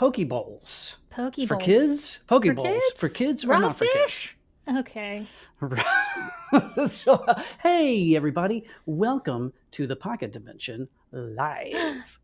Pokeballs. Pokeballs. For kids? Pokeballs. For kids or Raw not for fish? kids? Okay. So, hey, everybody. Welcome to the Pocket Dimension Live.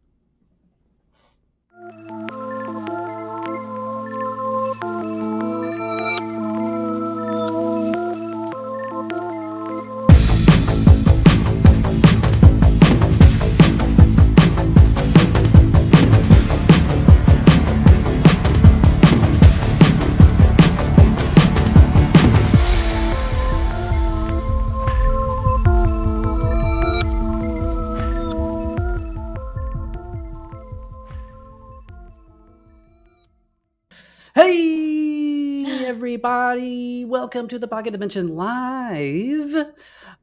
Hey, everybody. Welcome to the Pocket Dimension Live.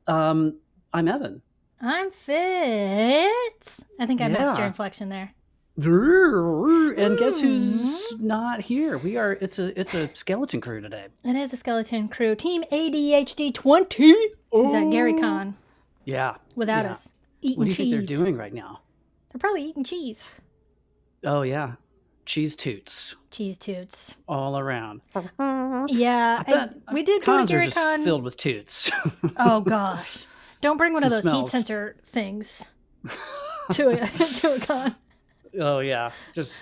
I'm Evan. I'm Fitz. I think I missed your inflection there. And guess who's not here? It's a skeleton crew today. It is a skeleton crew. Team ADHD 20. Is that Gary Con? Yeah. Without us. Eating cheese. What do you think they're doing right now? They're probably eating cheese. Oh, yeah. Cheese toots. Cheese toots. All around. Yeah. We did go to Gary Con. Filled with toots. Oh, gosh. Don't bring one of those heat sensor things to a con. Oh, yeah. Just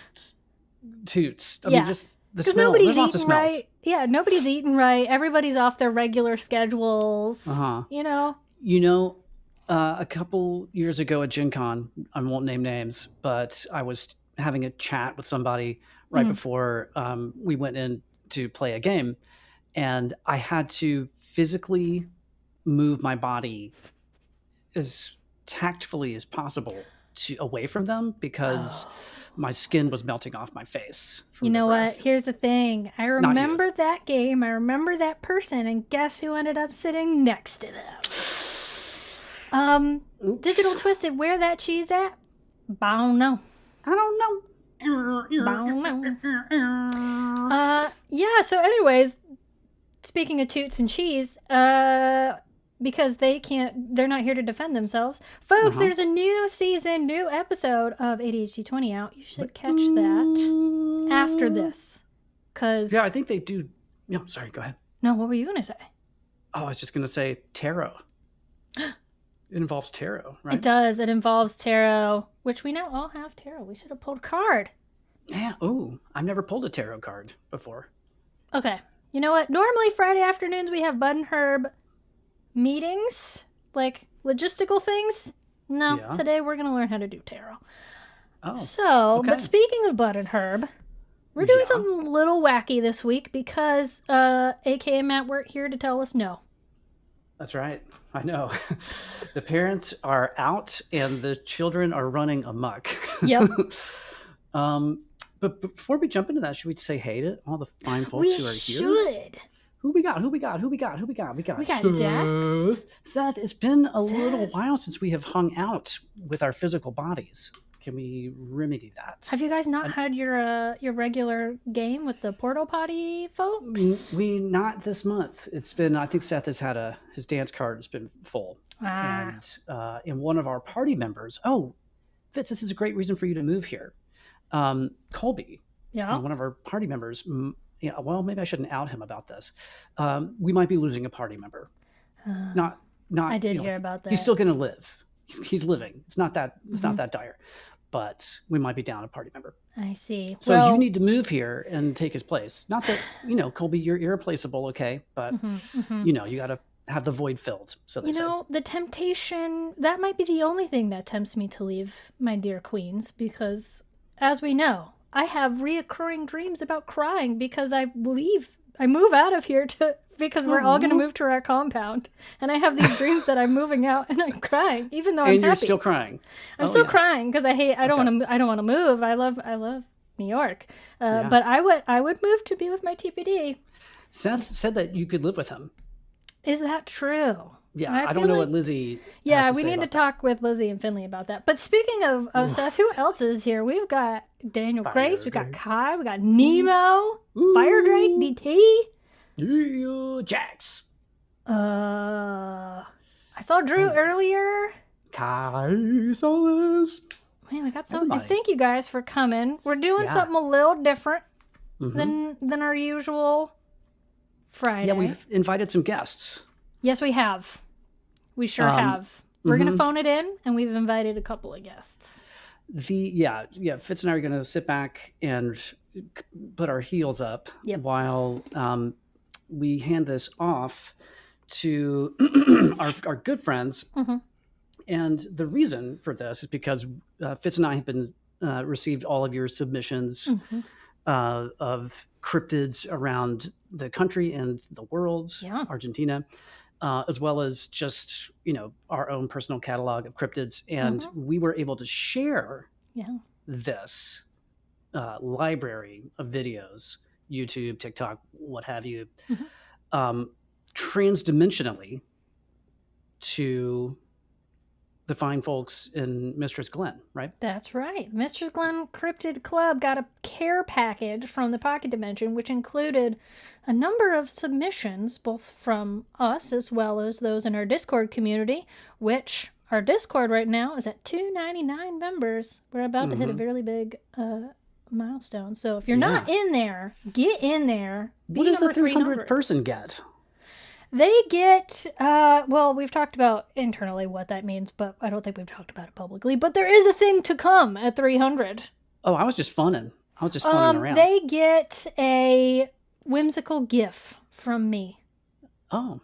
toots. I mean, just the smell. Nobody's eating right. Yeah, nobody's eating right. Everybody's off their regular schedules. You know? A couple years ago at Gen Con, I won't name names, but I was having a chat with somebody right before we went in to play a game, and I had to physically move my body as tactfully as possible away from them because my skin was melting off my face. You know what? Here's the thing. I remember that game. I remember that person, and guess who ended up sitting next to them? Digital Twisted, where that cheese at? I don't know. Yeah, so anyways, speaking of toots and cheese, because they're not here to defend themselves. Folks, there's a new season, new episode of ADHD 20 out. You should catch that after this. Yeah, I think they do. No, sorry, go ahead. No, what were you going to say? Oh, I was just going to say tarot. It involves tarot, right? It does. It involves tarot, which we now all have tarot. We should have pulled a card. Yeah. Oh, I've never pulled a tarot card before. Okay. You know what? Normally Friday afternoons we have Bud and Herb meetings, like logistical things. No, today we're going to learn how to do tarot. Oh. So, okay. But speaking of Bud and Herb, we're doing something a little wacky this week because AKA and Matt weren't here to tell us no. That's right. I know. The parents are out and the children are running amok. Yep. But before we jump into that, should we say hey to all the fine folks who are here? We should. Who we got? We got Jax. Seth, it's been a little while since we have hung out with our physical bodies. Can we remedy that? Have you guys not had your regular game with the portal potty folks? We not this month. It's been, I think Seth has had his dance card has been full. And in one of our party members, Fitz, this is a great reason for you to move here. Colby, one of our party members, well, maybe I shouldn't out him about this. We might be losing a party member. Not. I did hear about that. He's still going to live. He's living. It's not that dire. But we might be down a party member. I see. So you need to move here and take his place. Not that, Colby, you're irreplaceable, okay? But, you got to have the void filled. So the temptation, that might be the only thing that tempts me to leave my dear queens. Because, as we know, I have reoccurring dreams about crying because I move out of here because we're all going to move to our compound. And I have these dreams that I'm moving out and I'm crying, even though I'm happy. And you're still crying. I'm still crying because I don't want to move. I love New York. But I would move to be with my TPD. Seth said that you could live with him. Is that true? Yeah, I don't know what Lizzie we need to talk with Lizzie and Finley about that. But speaking of Seth, who else is here? We've got Daniel Grace, we've got Kai, we got Nemo, Fire Drake, DT. Yeah, Jax. I saw Drew earlier. Kai saw this. Man, we got some. Everybody. Thank you guys for coming. We're doing something a little different than our usual Friday. Yeah, we've invited some guests. Yes, we have. We sure have. We're gonna phone it in, and we've invited a couple of guests. Fitz and I are gonna sit back and put our heels up while we hand this off to our good friends. And the reason for this is because Fitz and I have been received all of your submissions of cryptids around the country and the world, Argentina, as well as just, our own personal catalog of cryptids. And we were able to share this library of videos, YouTube, TikTok, what have you, transdimensionally to the fine folks in Mistress Glen, right? That's right. Mistress Glen Cryptid Club got a care package from the Pocket Dimension, which included a number of submissions, both from us as well as those in our Discord community, which our Discord right now is at 299 members. We're about to hit a really big milestone. So if you're not in there, get in there. What does the 300th person get? They get, we've talked about internally what that means, but I don't think we've talked about it publicly. But there is a thing to come at 300. Oh, I was just funning. Around. They get a whimsical GIF from me. Oh,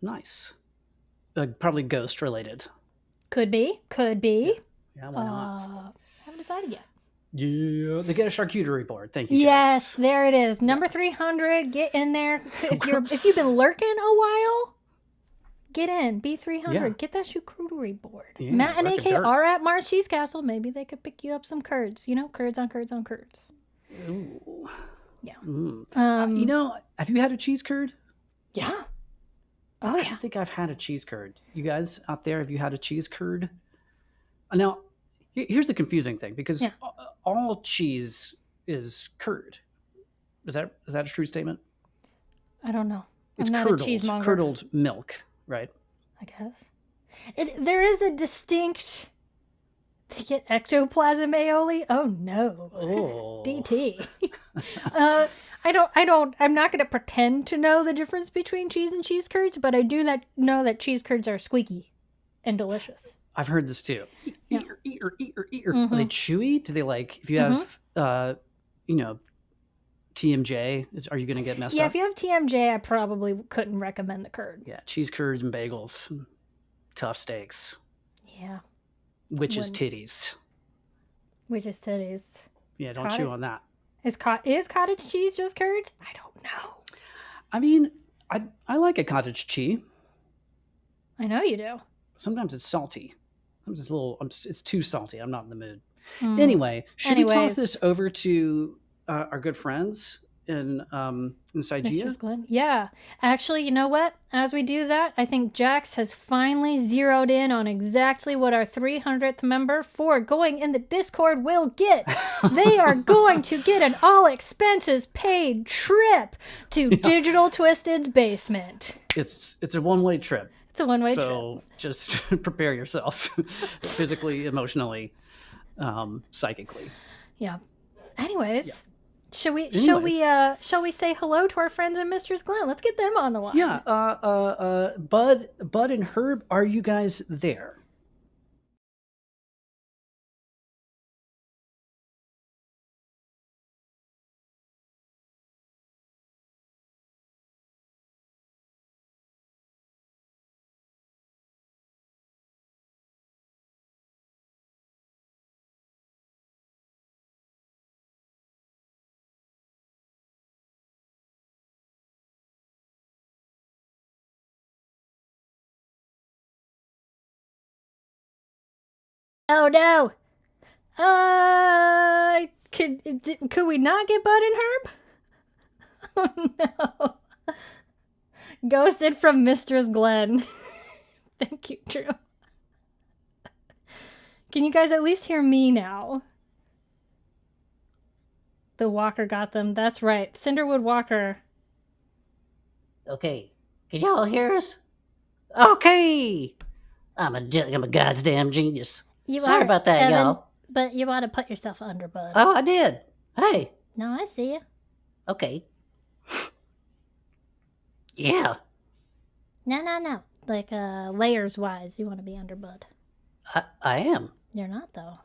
nice. Probably ghost related. Could be. Yeah, why not? Haven't decided yet. Yeah, they get a charcuterie board. Thank you, Yes, Jax. there it is. Number 300. Get in there. If you've been lurking a while, get in. B300. Yeah. Get that charcuterie board. Yeah, Matt and lurking AK dirt. are at Mars Cheese Castle. Maybe they could pick you up some curds. Curds on curds on curds. Ooh. Yeah. Have you had a cheese curd? Yeah. Oh I yeah. don't think I've had a cheese curd. You guys out there, have you had a cheese curd? Now, here's the confusing thing, because all cheese is curd. Is that a true statement? I don't know. It's I'm not curdled, a cheesemonger. curdled milk, right? I guess. There is a distinct. They get ectoplasm aioli. Oh no. Oh. DT. I'm not going to pretend to know the difference between cheese and cheese curds, but I do know that cheese curds are squeaky and delicious. I've heard this too. Yeah. Eater. Are they chewy? Do they if you have, TMJ, are you going to get messed up? Yeah, if you have TMJ, I probably couldn't recommend the curd. Yeah, cheese curds and bagels, tough steaks. Yeah. Witches' titties. Witches' titties. Yeah, don't chew on that. Is cottage cheese just curds? I don't know. I mean, I like a cottage cheese. I know you do. Sometimes it's salty. Sometimes it's too salty. I'm not in the mood. Anyway, should we toss this over to our good friends in Sigea? Glen? Yeah. Actually, you know what? As we do that, I think Jax has finally zeroed in on exactly what our 300th member for going in the Discord will get. They are going to get an all-expenses-paid trip to Digital Twisted's basement. It's a one-way trip. It's a one-way trip. So just prepare yourself physically, emotionally, psychically. Yeah. Anyways, shall we say hello to our friends in Mistress Glen? Let's get them on the line. Yeah. Bud and Herb, are you guys there? Oh no! Could we not get Bud and Herb? Oh no! Ghosted from Mistress Glen. Thank you, Drew. Can you guys at least hear me now? The Walker got them. That's right, Cinderwood Walker. Okay, can y'all hear us? Okay, I'm a goddamn genius. Sorry about that, Evan, y'all. But you want to put yourself under, bud. Oh, I did. Hey. No, I see you. Okay. Yeah. No. Like, layers-wise, you want to be under, bud. I am. You're not, though.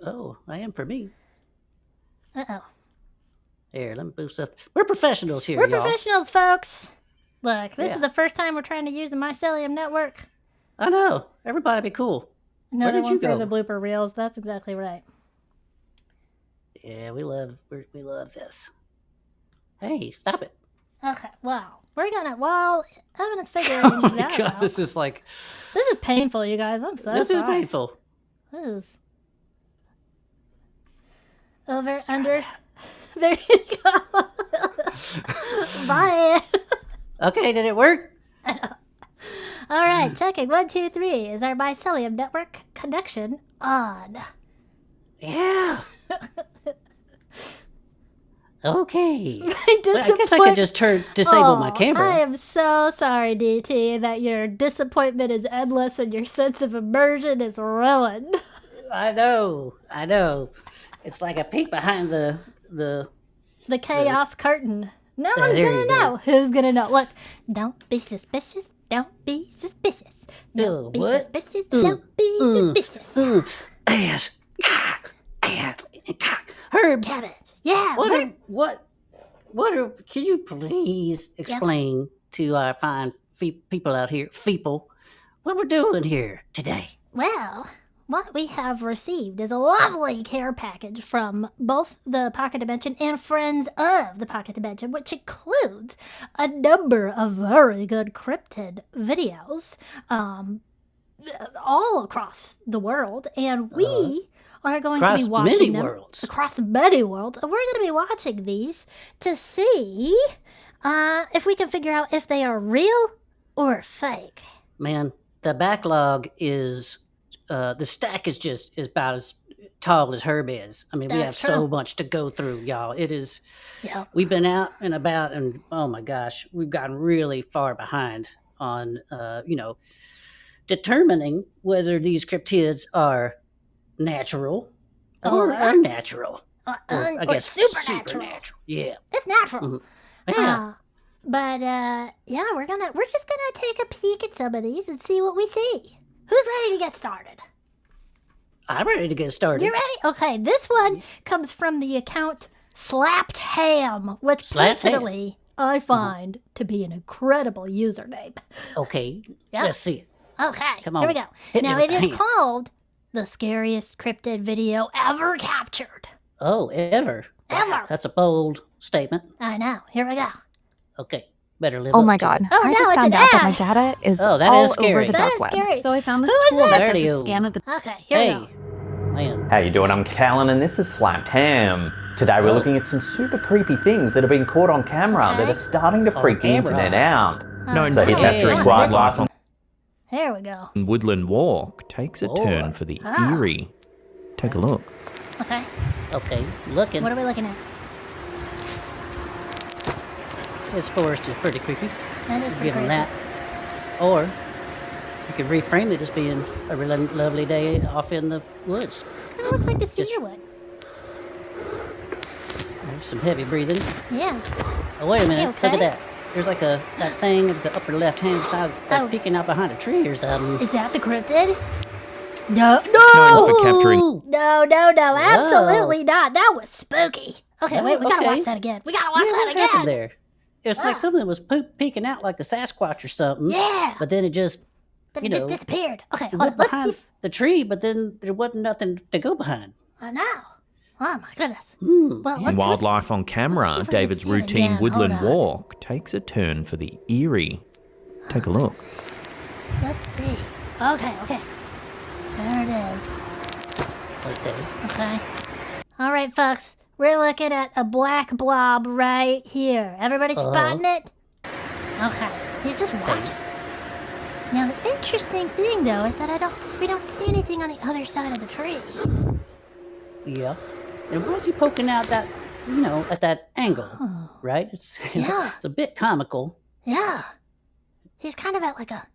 Oh, I am for me. Uh-oh. Here, let me boost up. We're professionals here, We're y'all. professionals, folks. Look, this is the first time we're trying to use the Mycelium network. I know. Everybody be cool. Another one for go? the blooper reels. That's exactly right. Yeah, we love this. Hey, stop it. Okay, well, I'm gonna figure Oh it my out. god, this is painful, you guys. I'm so sorry. This is painful. This is over, under. There you go. Bye. Okay, did it work? All right, checking. 1, 2, 3. Is our Mycelium network connection on? Yeah. Okay. I guess I could just disable my camera. I am so sorry, DT, that your disappointment is endless and your sense of immersion is ruined. I know. It's like a peek behind the chaos curtain. No There one's you gonna go. know. Who's gonna know? Look, don't be suspicious. Don't be suspicious. Don't be what? suspicious. Don't be suspicious. Ass. Herb. Cabbage. Yeah. Can you please explain to our fine people out here, what we're doing here today? Well, what we have received is a lovely care package from both the Pocket Dimension and friends of the Pocket Dimension, which includes a number of very good cryptid videos all across the world. And we are going to be watching them across many worlds. And we're going to be watching these to see if we can figure out if they are real or fake. Man, the backlog is... the stack is about as tall as Herb is. I mean, we have so much to go through, y'all. It is. Yeah. We've been out and about, and oh my gosh, we've gotten really far behind on, determining whether these cryptids are natural or unnatural. I guess supernatural. Yeah. It's natural. Yeah. But we're just gonna take a peek at some of these and see what we see. Who's ready to get started? I'm ready to get started. You ready? Okay, this one comes from the account Slapped Ham, which Slapped personally I find to be an incredible username. Okay. Yep. Let's see it. Okay, Come on. here we go. Hit me Now with it the is hand. called the scariest cryptid video ever captured. Oh, ever. Ever. Wow, that's a bold statement. I know. Here we go. Okay. Better live Oh up my to god. it. Oh, I no, just it's found an out that my ad. data is Oh, that all is scary. over the That dark is web. scary. So I found this Who is tool this? that lets There us you scan of the Okay, here we go. Man. How you doing? I'm Callan and this is Slapped Ham. Today we're looking at some super creepy things that have been caught on camera Okay. that are starting to freak the camera. internet out. Known So for hit that Yeah. subscribe button. Here we go. Woodland Walk takes a turn for the eerie. Take a look. Okay, Okay. Looking. what are we looking at? This forest is pretty creepy. That is pretty Give them creepy. that. Or you could reframe it as being a really lovely day off in the woods. Kind of looks like the cedar wood. There's some heavy breathing. Yeah. Oh, wait a minute. okay? Look at that. There's like that thing of the upper left-hand side that's Oh. peeking out behind a tree or something. Is that the cryptid? No. Known for capturing. No, absolutely not. That was spooky. Okay, wait, we gotta okay. watch that again. We gotta watch Yeah, that what happened again. there? It's like something that was peeking out like a Sasquatch or something. Yeah. But then it just, Then you it just know, disappeared. Okay, it hold went on. Let's see. behind If... the tree, but then there wasn't nothing to go behind. I know. Oh my goodness. Hmm. Well, In Wildlife on let's see camera, if we can David's see it routine again. woodland Hold on. walk takes a turn for the eerie. Take a look. Let's see. Okay. There it is. Okay. Okay. All right, folks. We're looking at a black blob right here. Everybody spotting it? Okay. He's just watching. Now, the interesting thing, though, is that we don't see anything on the other side of the tree. Yeah. And why is he poking out that, at that angle, right? It's Yeah. it's a bit comical. Yeah. He's kind of at like a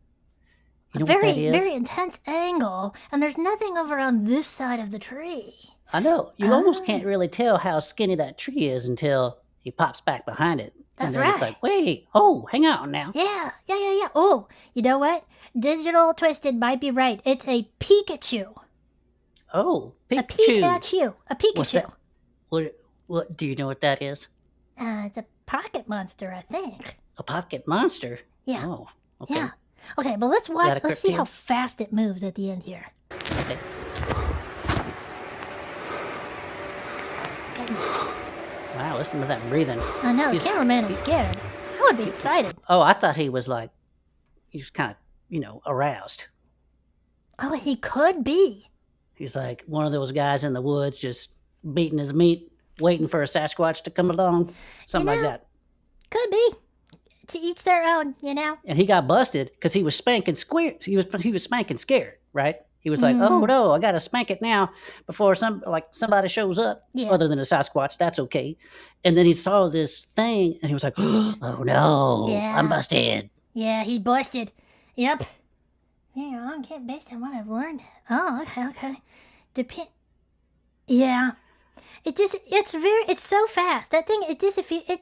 You know what that is? Very intense angle, and there's nothing over on this side of the tree. I know. You almost can't really tell how skinny that tree is until he pops back behind it. That's and then right. It's like, wait, hang on now. Yeah. Oh, you know what? Digital Twisted might be right. It's a Peekatyou. Oh, A Peekatyou. Pikachu. A Pikachu. What's that? What do you know what that is? It's a pocket monster, I think. A pocket monster? Yeah. Oh, okay. Yeah. Okay, but let's watch. Got a Let's see Cryptid? how fast it moves at the end here. Okay. Wow, listen to that breathing. I know, He's- cameraman is scared. I would be excited. Oh, I thought he was kind of, aroused. Oh, he could be. He's like one of those guys in the woods just beating his meat, waiting for a Sasquatch to come along. Something like know- that. Could be. To each their own, And he got busted because he was spanking square. He was spanking scared, right? He was like, "Oh no, I gotta spank it now before somebody shows up." Yeah. Other than a Sasquatch, that's okay. And then he saw this thing, and he was like, "Oh no, Yeah. I'm busted." Yeah, he's busted. Yep. Yeah, I can't based on what I've learned. Oh, okay. Yeah. It's so fast. That thing, it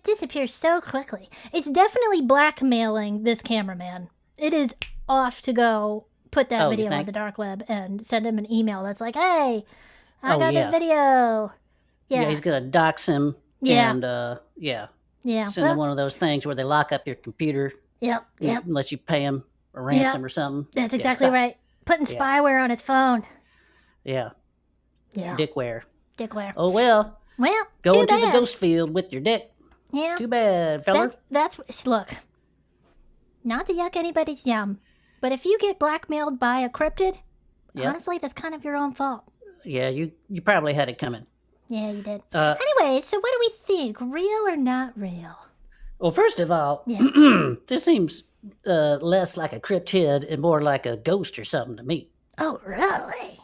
disappears so quickly. It's definitely blackmailing this cameraman. It is off to go put that Oh, you video on think? the dark web and send him an email that's like, hey, I Oh, got yeah. this video. Yeah. He's gonna dox him. Yeah. And Yeah. send him one of those things where they lock up your computer. Yep. Unless you pay him a ransom or something. That's Yeah, exactly right. Putting Yeah. spyware on his phone. Yeah. Yeah. Dickware. Dickware. Oh well. Well, Go too into the bad. ghost field with your dick. Yeah. Too bad, fella. Look. Not to yuck anybody's yum, but if you get blackmailed by a cryptid, Yep. honestly, that's kind of your own fault. Yeah, you probably had it coming. Yeah, you did. Uh, Anyway, so what do we think? Real or not real? Well, first of all, Yeah. this seems less like a cryptid and more like a ghost or something to me. Oh, really?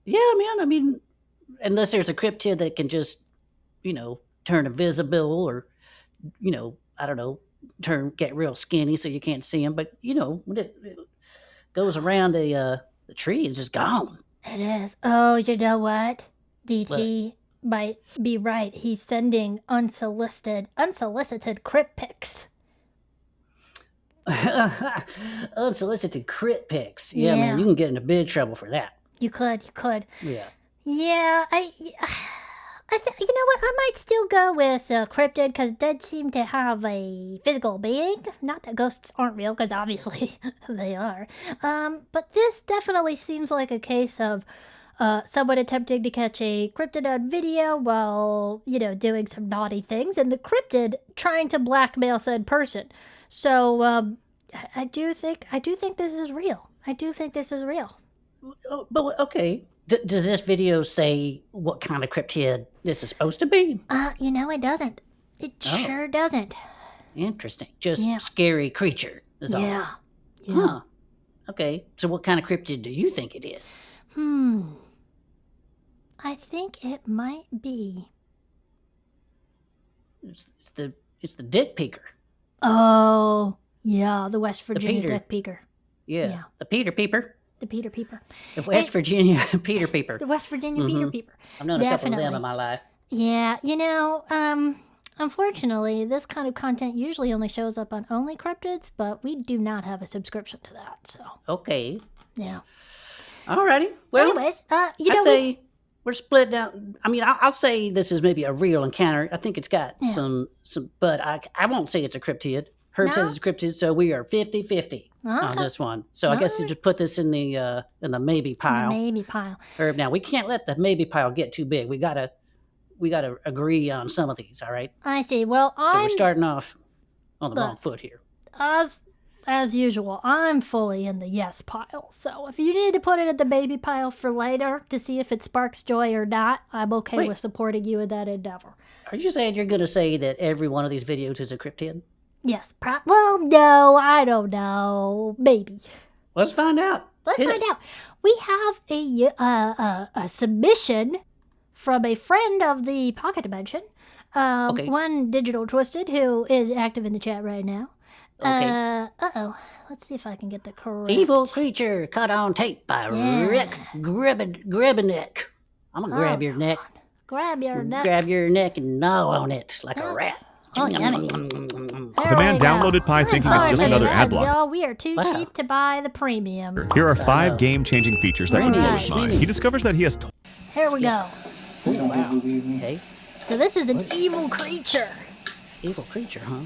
Yeah, man. I mean, unless there's a cryptid that can just, turn invisible or, I don't know, get real skinny so you can't see him. But when it goes around the tree, it's just gone. It is. Oh, you know what? DT might be right. He's sending unsolicited crypt pics. Unsolicited crit pics. Yeah, Yeah. man, you can get into big trouble for that. You could. Yeah. Yeah, I think, you know what, I might still go with Cryptid, because it does seem to have a physical being. Not that ghosts aren't real, because obviously they are. But this definitely seems like a case of someone attempting to catch a cryptid on video while, doing some naughty things, and the cryptid trying to blackmail said person. So, I do think this is real. Oh, but okay. Does this video say what kind of cryptid this is supposed to be? It doesn't. It sure doesn't. Interesting. Just Yeah. scary creature is all. Yeah. Huh. Okay. So what kind of cryptid do you think it is? I think it might be. It's the dick peeker. Oh, yeah, the West Virginia Peter. Dick Peeker. Yeah. Yeah. The Peter Peeper. The Peter Peeper. The West Virginia Peter Peeper. The West Virginia Peter Peeper. I've known a couple of them Definitely. in my life. Yeah, unfortunately, this kind of content usually only shows up on Only Cryptids, but we do not have a subscription to that, so, Okay. yeah. Alrighty. Well, Anyways, I say we're split down. I mean, I'll say this is maybe a real encounter. I think it's got some, but I won't say it's a cryptid. Herb says it's a cryptid, so we are 50-50 on this one. So I guess you just put this in the maybe pile. Maybe pile. Herb, now we can't let the maybe pile get too big. We gotta agree on some of these. All right. I see. Well, So we're starting off on the wrong foot here. As usual, I'm fully in the yes pile. So if you need to put it in the baby pile for later to see if it sparks joy or not, I'm okay with supporting you in that endeavor. Are you saying you're gonna say that every one of these videos is a cryptid? Yes. Well, no, I don't know. Maybe. Let's find out. Let's find out. We have a submission from a friend of the Pocket Dimension. Okay. One Digital Twisted, who is active in the chat right now. Okay. Uh-oh. Let's see if I can get the correct. Evil creature caught on tape by Rick Grabinek. I'm gonna grab your neck. Grab your neck. Grab your neck and gnaw on it like a rat. Oh, yummy. The man downloaded Pi thinking it's just another ad block. Y'all, we are too cheap to buy the premium. Here are 5 game-changing features that would blow his Right. mind. He discovers that he has Here we go. Oh, wow. Okay. So this is an evil creature. Evil creature, huh?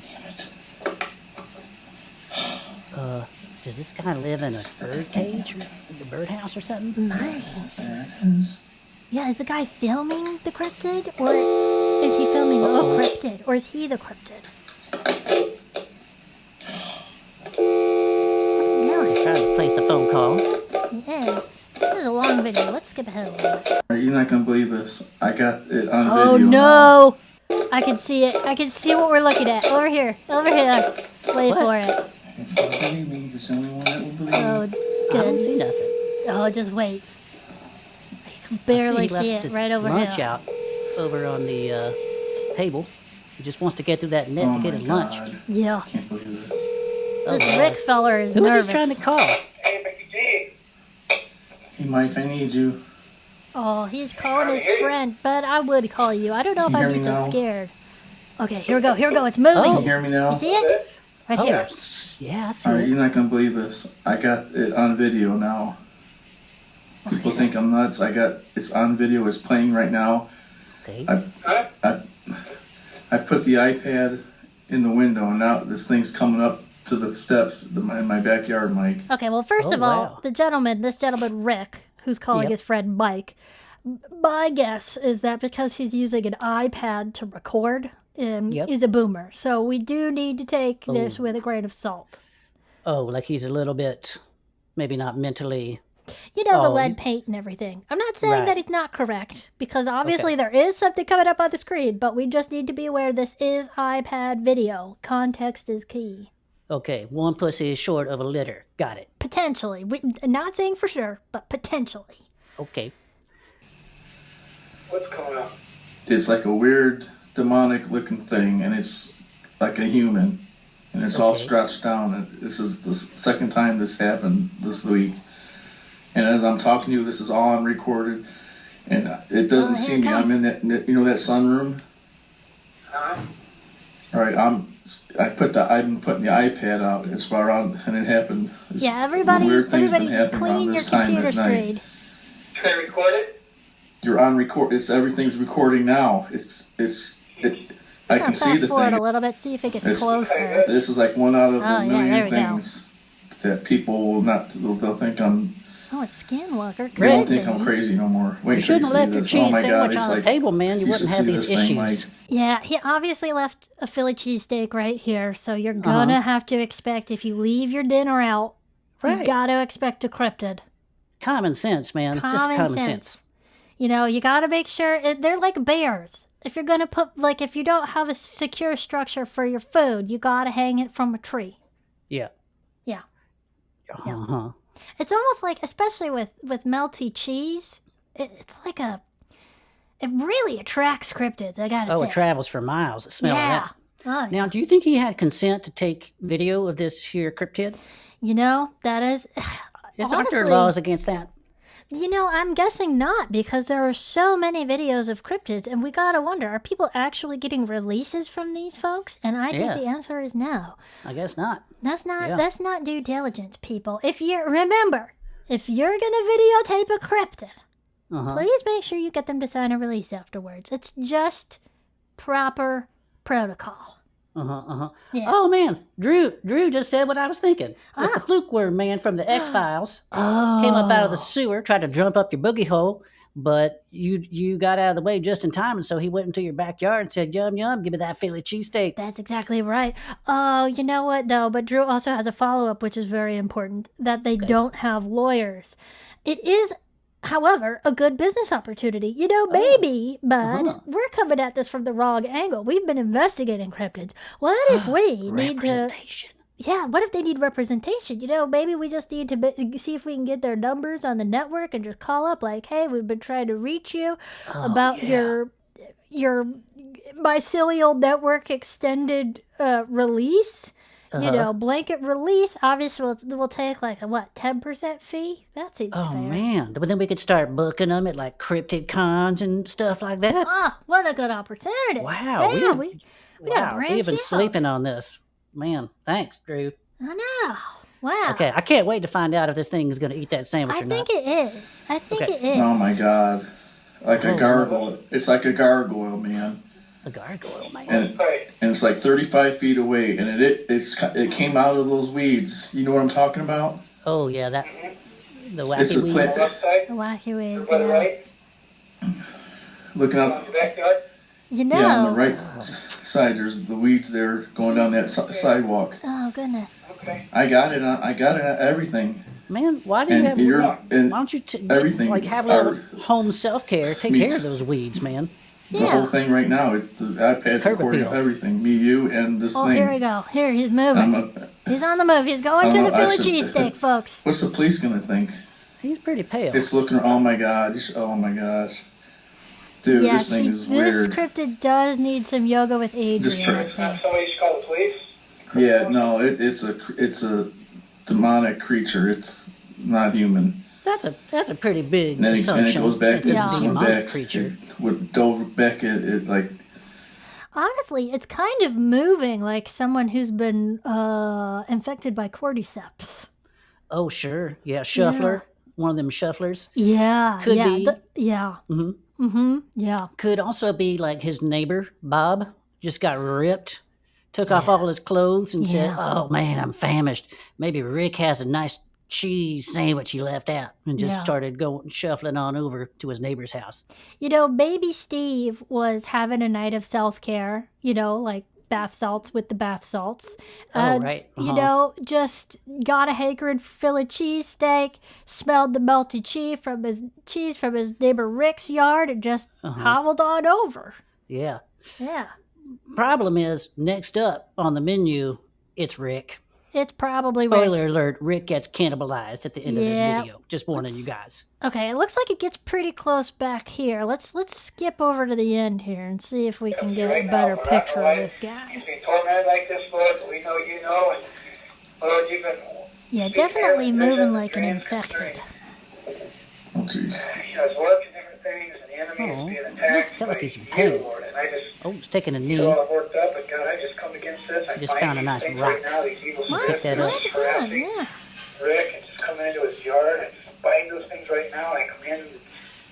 Does this guy live in a bird cage or a birdhouse or something? Nice. Yeah, is the guy filming the cryptid? Or is he filming cryptid? Or is he the cryptid? What's he doing? Trying to place a phone call. Yes. This is a long video. Let's skip ahead a little bit. You're not gonna believe this. I got it on Oh video. no! I can see it. I can see what we're looking at. Over here. Over here. Wait for it. It's not believe me. He's the only one that will believe Oh, me. I don't good. see nothing. Oh, just wait. I can I barely he left see it his right over lunch here. out over on the table. He just wants to get through that net Oh to my get his lunch. God. Yeah. Can't believe this. Oh, This wow. Rick feller is Who is nervous. he trying to call? Hey, Mike, I need you. Oh, he's calling his friend, but I would call you. I don't know if Can you I'd hear be me so now? scared. Okay, here we go. Here we go. It's moving. Can you hear me now? You see it? Right Oh, here. yeah, I see Alright, it. you're not gonna believe this. I got it on video now. People think I'm nuts. It's on video. It's playing right now. Okay. I put the iPad in the window, and now this thing's coming up to the steps in my backyard, Mike. Okay, well, first Oh, of all, wow. this gentleman, Rick, who's calling Yep. his friend Mike, my guess is that because he's using an iPad to record, Yep. is a boomer. So we do need to take this with a grain of salt. Oh, like he's a little bit, maybe not mentally. You know, the Oh, lead he's- paint and everything. I'm not saying Right. that he's not correct, because obviously there is something coming up on the screen, but we just need to be aware this is iPad video. Context is key. Okay, one pussy is short of a litter. Got it. Potentially. Not saying for sure, but potentially. Okay. It's like a weird demonic looking thing, and it's like a human, and it's all Okay. scratched down. And this is the second time this happened this week. And as I'm talking to you, this is all unrecorded, and it doesn't Oh, here see it me. I'm comes. in that that sunroom. All right, I've been putting the iPad out. It's about around, and it happened. Yeah, everybody weird thing's been happening clean around your this time computer at night. screen. You're on record. Everything's recording now. I can see the Fast forward thing. a little bit, see if it gets It's- closer. This is like one out of Oh, a yeah, there million we go. things that people will not. They'll think I'm. Oh, it's Skinwalker. They don't Could think I'm be. crazy no more. Wait You till shouldn't have left see your this. cheese Oh my God! sandwich It's on the like table, man. You you wouldn't should have see these this thing, issues. Mike. Yeah, he obviously left a Philly cheesesteak right here, so you're gonna have to expect if you leave your dinner out, you Right. gotta expect a cryptid. Common sense, man. Just common sense. You know, you gotta make sure they're like bears. If you're gonna if you don't have a secure structure for your food, you gotta hang it from a tree. Yeah. Yeah. Yeah. Uh-huh. It's almost like, especially with say cheese, it's like it really attracts cryptids, I gotta Oh, say. it travels for miles. It smells Yeah. that. Oh, Now, do you think he had consent to take video of this here cryptid? you know, that is... Aren't there honestly, laws against that? You know, I'm guessing not, because there are so many videos of cryptids, and we gotta wonder, are people actually getting releases from these folks? And I think Yeah. the answer is no. I guess not. That's not Yeah. that's not due diligence, people. If you're gonna videotape a cryptid, Uh-huh. please make sure you get them to sign a release afterwards. It's just proper protocol. Uh-huh, uh-huh. Yeah. Oh, man. Drew just said what I was thinking. It's the Ah. fluke worm man from the X-Files. Oh. Came up out of the sewer, tried to jump up your boogie hole, but you got out of the way just in time, and so he went into your backyard and said, yum, yum, give me that Philly cheesesteak. That's exactly right. Oh, you know what, though? But Drew also has a follow-up, which is very important, that they don't have lawyers. It is, however, a good business opportunity. You know, maybe, bud, we're coming at this from the wrong angle. We've been investigating cryptids. What if we need to... Representation. Yeah, what if they need representation? You know, maybe we just need to see if we can get their numbers on the network and just call up like, hey, we've been trying to reach you about your mycelial network extended release. blanket release. Obviously, we'll take like a 10% fee. That seems Oh, fair. man. But then we could start booking them at like Cryptid cons and stuff like that. Oh, what a good opportunity! Wow. Man, we gotta branch We've been out. sleeping on this. Man, thanks, Drew. I know. Wow. Okay, I can't wait to find out if this thing is going to eat that sandwich I or think not. it is. I think Okay. it is. Oh my god. Like a gargoyle. It's like a gargoyle, man. A gargoyle, man. And it's like 35 feet away, and it came out of those weeds. You know what I'm talking about? Oh, yeah, the It's a wacky plant. weeds. The wacky weeds. Yeah. Looking out, You know. yeah, on the right side, there's the weeds there going down that sidewalk. Oh goodness. I got it on everything. Man, why do you And have... you're Why and don't you everything. have a little home self-care? Take Me care too. of those weeds, man. the Yeah. whole thing right now. It's the iPad's Curb recording appeal. everything. Me, you, and this Oh, thing. here we go. Here, he's moving. He's on the move. He's going to the Philly cheesesteak, folks. What's the police gonna think? He's pretty pale. It's looking. Oh my god. Oh my gosh. Dude, Yeah, this thing is this weird. Cryptid does need some yoga with Just Adrian. I think. Somebody should call the police. Yeah, no, it's a demonic creature. It's not human. That's a pretty big And then it assumption. goes back It's to a Yeah. this one demonic back. creature. It dove back it like Honestly, it's kind of moving like someone who's been infected by cordyceps. Oh, sure. Yeah, shuffler. One of them shufflers. Yeah. Could yeah. be. Yeah. Mhm. Mm-hmm. Yeah. Could also be like his neighbor, Bob, just got ripped, took off all his clothes and said, Yeah. "Oh man, I'm famished. Maybe Rick has a nice cheese sandwich he left out," and just Yeah. started going shuffling on over to his neighbor's house. You know, baby Steve was having a night of self-care, like bath salts with the bath salts. Oh, right. You know, just got a hankering for Philly cheesesteak, smelled the melted cheese from his neighbor Rick's yard, and just hobbled on over. Yeah. Yeah. Problem is, next up on the menu, it's Rick. It's probably Rick. Spoiler alert, Rick gets cannibalized at the end of this Yeah. video. Just warning you guys. Okay, it looks like it gets pretty close back here. Let's skip over to the end here and see if we can get a better picture of this guy. He's been tormented like this, Lord, but we know you know, and Lord, you've been... Yeah, definitely moving like an infected. oh geez. His work and different things, and the enemy Oh, is being looks attacked like by he's in you, pain. Lord, and I just... Oh, he's taking a knee. So I'm worked up, but God, I just come against this. I Just find found a these nice things rock. right now, these evil What? Pick that up. Good, harassing yeah. Rick, and just coming into his yard, and just biting those things right now, and I command them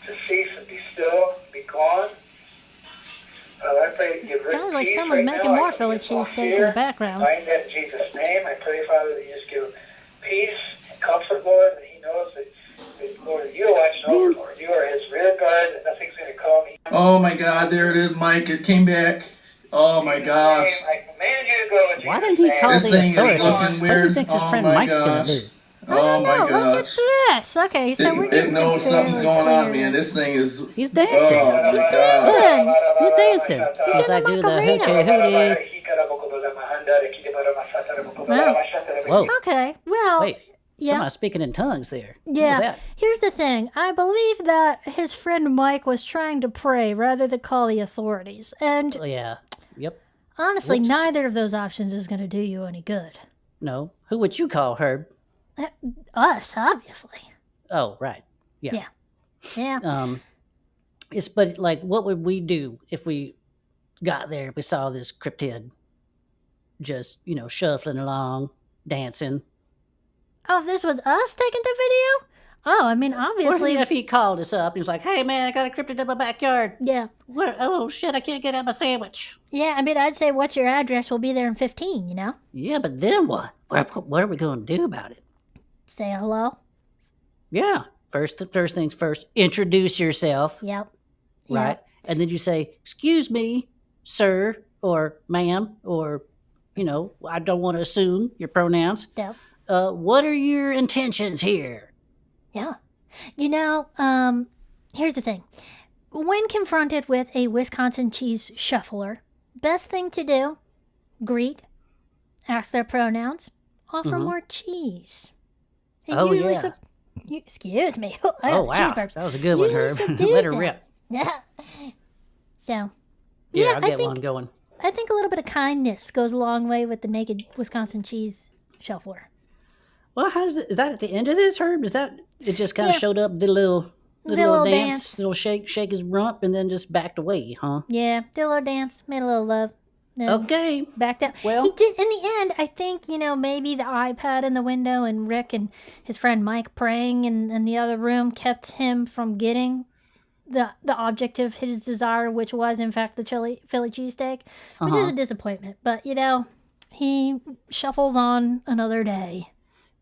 to cease and be still, be gone. I pray that you give Rick Sounds like peace someone's right making now. more I Philly come against all cheesesteaks in fear. the background. Bind that in Jesus' name. I pray, Father, that you just give him peace and comfort, Lord, that he knows that Lord, you are watching over, Lord. You are his rear guard, that nothing's going to come. Oh my god, there it is, Mike. It came back. Oh my gosh. I command you to go in Why Jesus' didn't he name. call This the thing is authorities? looking What does he weird. think his Oh friend my Mike's gosh. gonna do? Oh my Look at gosh. this. Okay, so we're It getting some knows something's fairly going on, clear- man. This thing is. He's dancing. Oh my god. dancing. He's dancing. He's doing like the do the Macarena. hoochie hootie. Whoa. Okay, well, Wait, yeah. somebody's speaking in tongues there. What was Yeah, that? here's the thing. I believe that his friend Mike was trying to pray rather than call the authorities. And Oh, yeah. Yep. honestly, Whoops. neither of those options is going to do you any good. No. Who would you call, Herb? Us, obviously. Oh, right. Yeah. Yeah. But like, what would we do if we got there? If we saw this cryptid just, shuffling along, dancing. Oh, if this was us taking the video? Oh, I mean, Or obviously. if he called us up, he was like, "Hey, man, I got a cryptid in my backyard. Yeah. Oh shit, I can't get out my sandwich." Yeah, I mean, I'd say, what's your address? We'll be there in 15, Yeah, but then what? What are we going to do about it? Say hello. Yeah. First things first. Introduce yourself, Yep. right? And then you say, "Excuse me, sir, or ma'am, or I don't want to assume your pronouns. Yep. What are your intentions here?" Yeah. Here's the thing. When confronted with a Wisconsin cheese shuffler, best thing to do, greet, ask their pronouns, offer more cheese. It Oh, usually yeah. excuse me. I Oh got the cheese wow, burps. that was a good one, Usually Herb. subdues Let her them. rip. Yeah. So, Yeah, yeah, I'll I get think one going. I think a little bit of kindness goes a long way with the naked Wisconsin cheese shuffler. Well, how does it? Is that at the end of this, Herb? Is that it? Just kind of Yeah. showed up, did a little little dance, dance. little shake his rump, and then just backed away, huh? Yeah, did a little dance, made a little love. Then Okay. backed up. Well- He did in the end. I think maybe the iPad in the window and Rick and his friend Mike praying in the other room kept him from getting the object of his desire, which was in fact the Philly cheesesteak, which is a disappointment. But he shuffles on another day.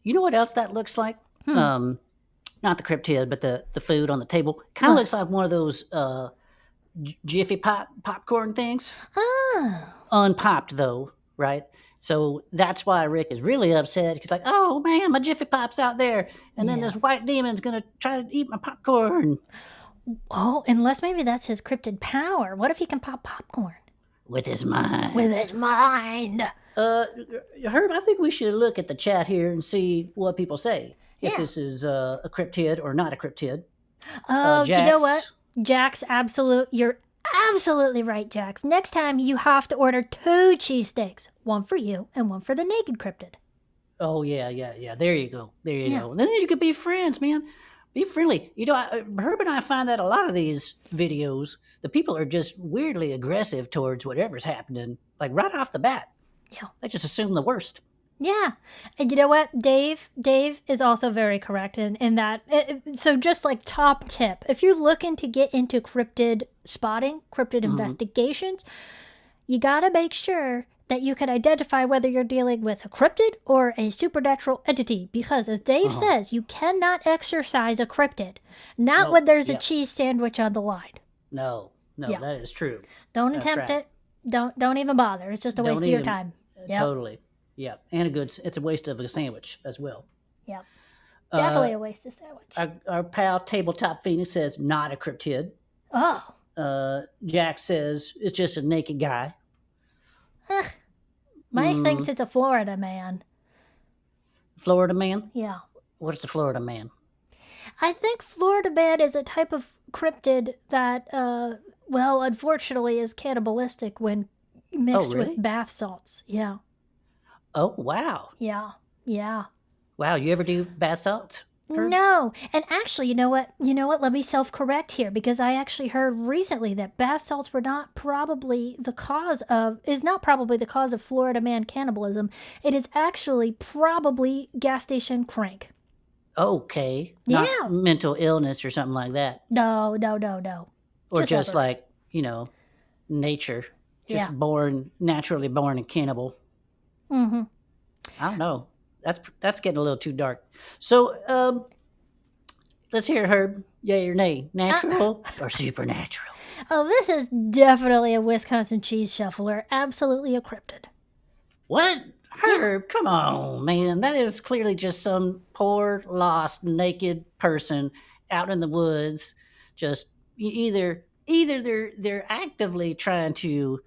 You know what else that looks like? Not the Cryptid, but the food on the table. Kind of looks like one of those Jiffy popcorn things. Oh. Unpopped though, right? So that's why Rick is really upset. He's like, "Oh man, my Jiffy Pop's out there, and then this white demon's gonna try to eat my popcorn." Oh, unless maybe that's his cryptid power. What if he can pop popcorn? With his mind. With his mind. Herb, I think we should look at the chat here and see what people say. If Yeah. this is a cryptid or not a cryptid. Oh, you know Jax. what? Jax, you're absolutely right, Jax. Next time you have to order 2 cheesesteaks. One for you and one for the naked cryptid. Oh, yeah. There you go. And then you could be friends, man. Be friendly. Herb and I find that a lot of these videos, the people are just weirdly aggressive towards whatever's happening, like right off the bat. Yeah. They just assume the worst. Yeah. And you know what? Dave is also very correct in that. So just like top tip, if you're looking to get into cryptid spotting, cryptid investigations, you got to make sure that you can identify whether you're dealing with a cryptid or a supernatural entity. Because as Dave says, you cannot exorcise a cryptid. Not when there's a cheese sandwich on the line. No, Yeah. that is true. Don't That's attempt right. it. Don't even bother. It's just a waste of your time. Yep. Totally. Yeah. And it's a waste of a sandwich as well. Yep. Definitely a waste of sandwich. Our pal Tabletop Phoenix says not a cryptid. Oh. Jack says it's just a naked guy. Ugh. Mike thinks it's a Florida man. Florida man? Yeah. What's a Florida man? I think Florida man is a type of cryptid that, unfortunately is cannibalistic when mixed really? with bath salts. Yeah. Oh, wow. Yeah. Yeah. Wow, you ever do bath salts? Herb? No. And actually, you know what? Let me self-correct here because I actually heard recently that bath salts were not probably the cause of Florida man cannibalism. It is actually probably gas station crank. Okay. Yeah. Not mental illness or something like that. No. Or Just just lovers. like, nature. Yeah. Naturally born a cannibal. Mm-hmm. I don't know. That's getting a little too dark. So, let's hear Herb. Yay or nay? Natural or supernatural? Oh, this is definitely a Wisconsin cheese shuffler. Absolutely a cryptid. What? Herb, come on, man. That is clearly just some poor, lost, naked person out in the woods. Just either they're actively trying to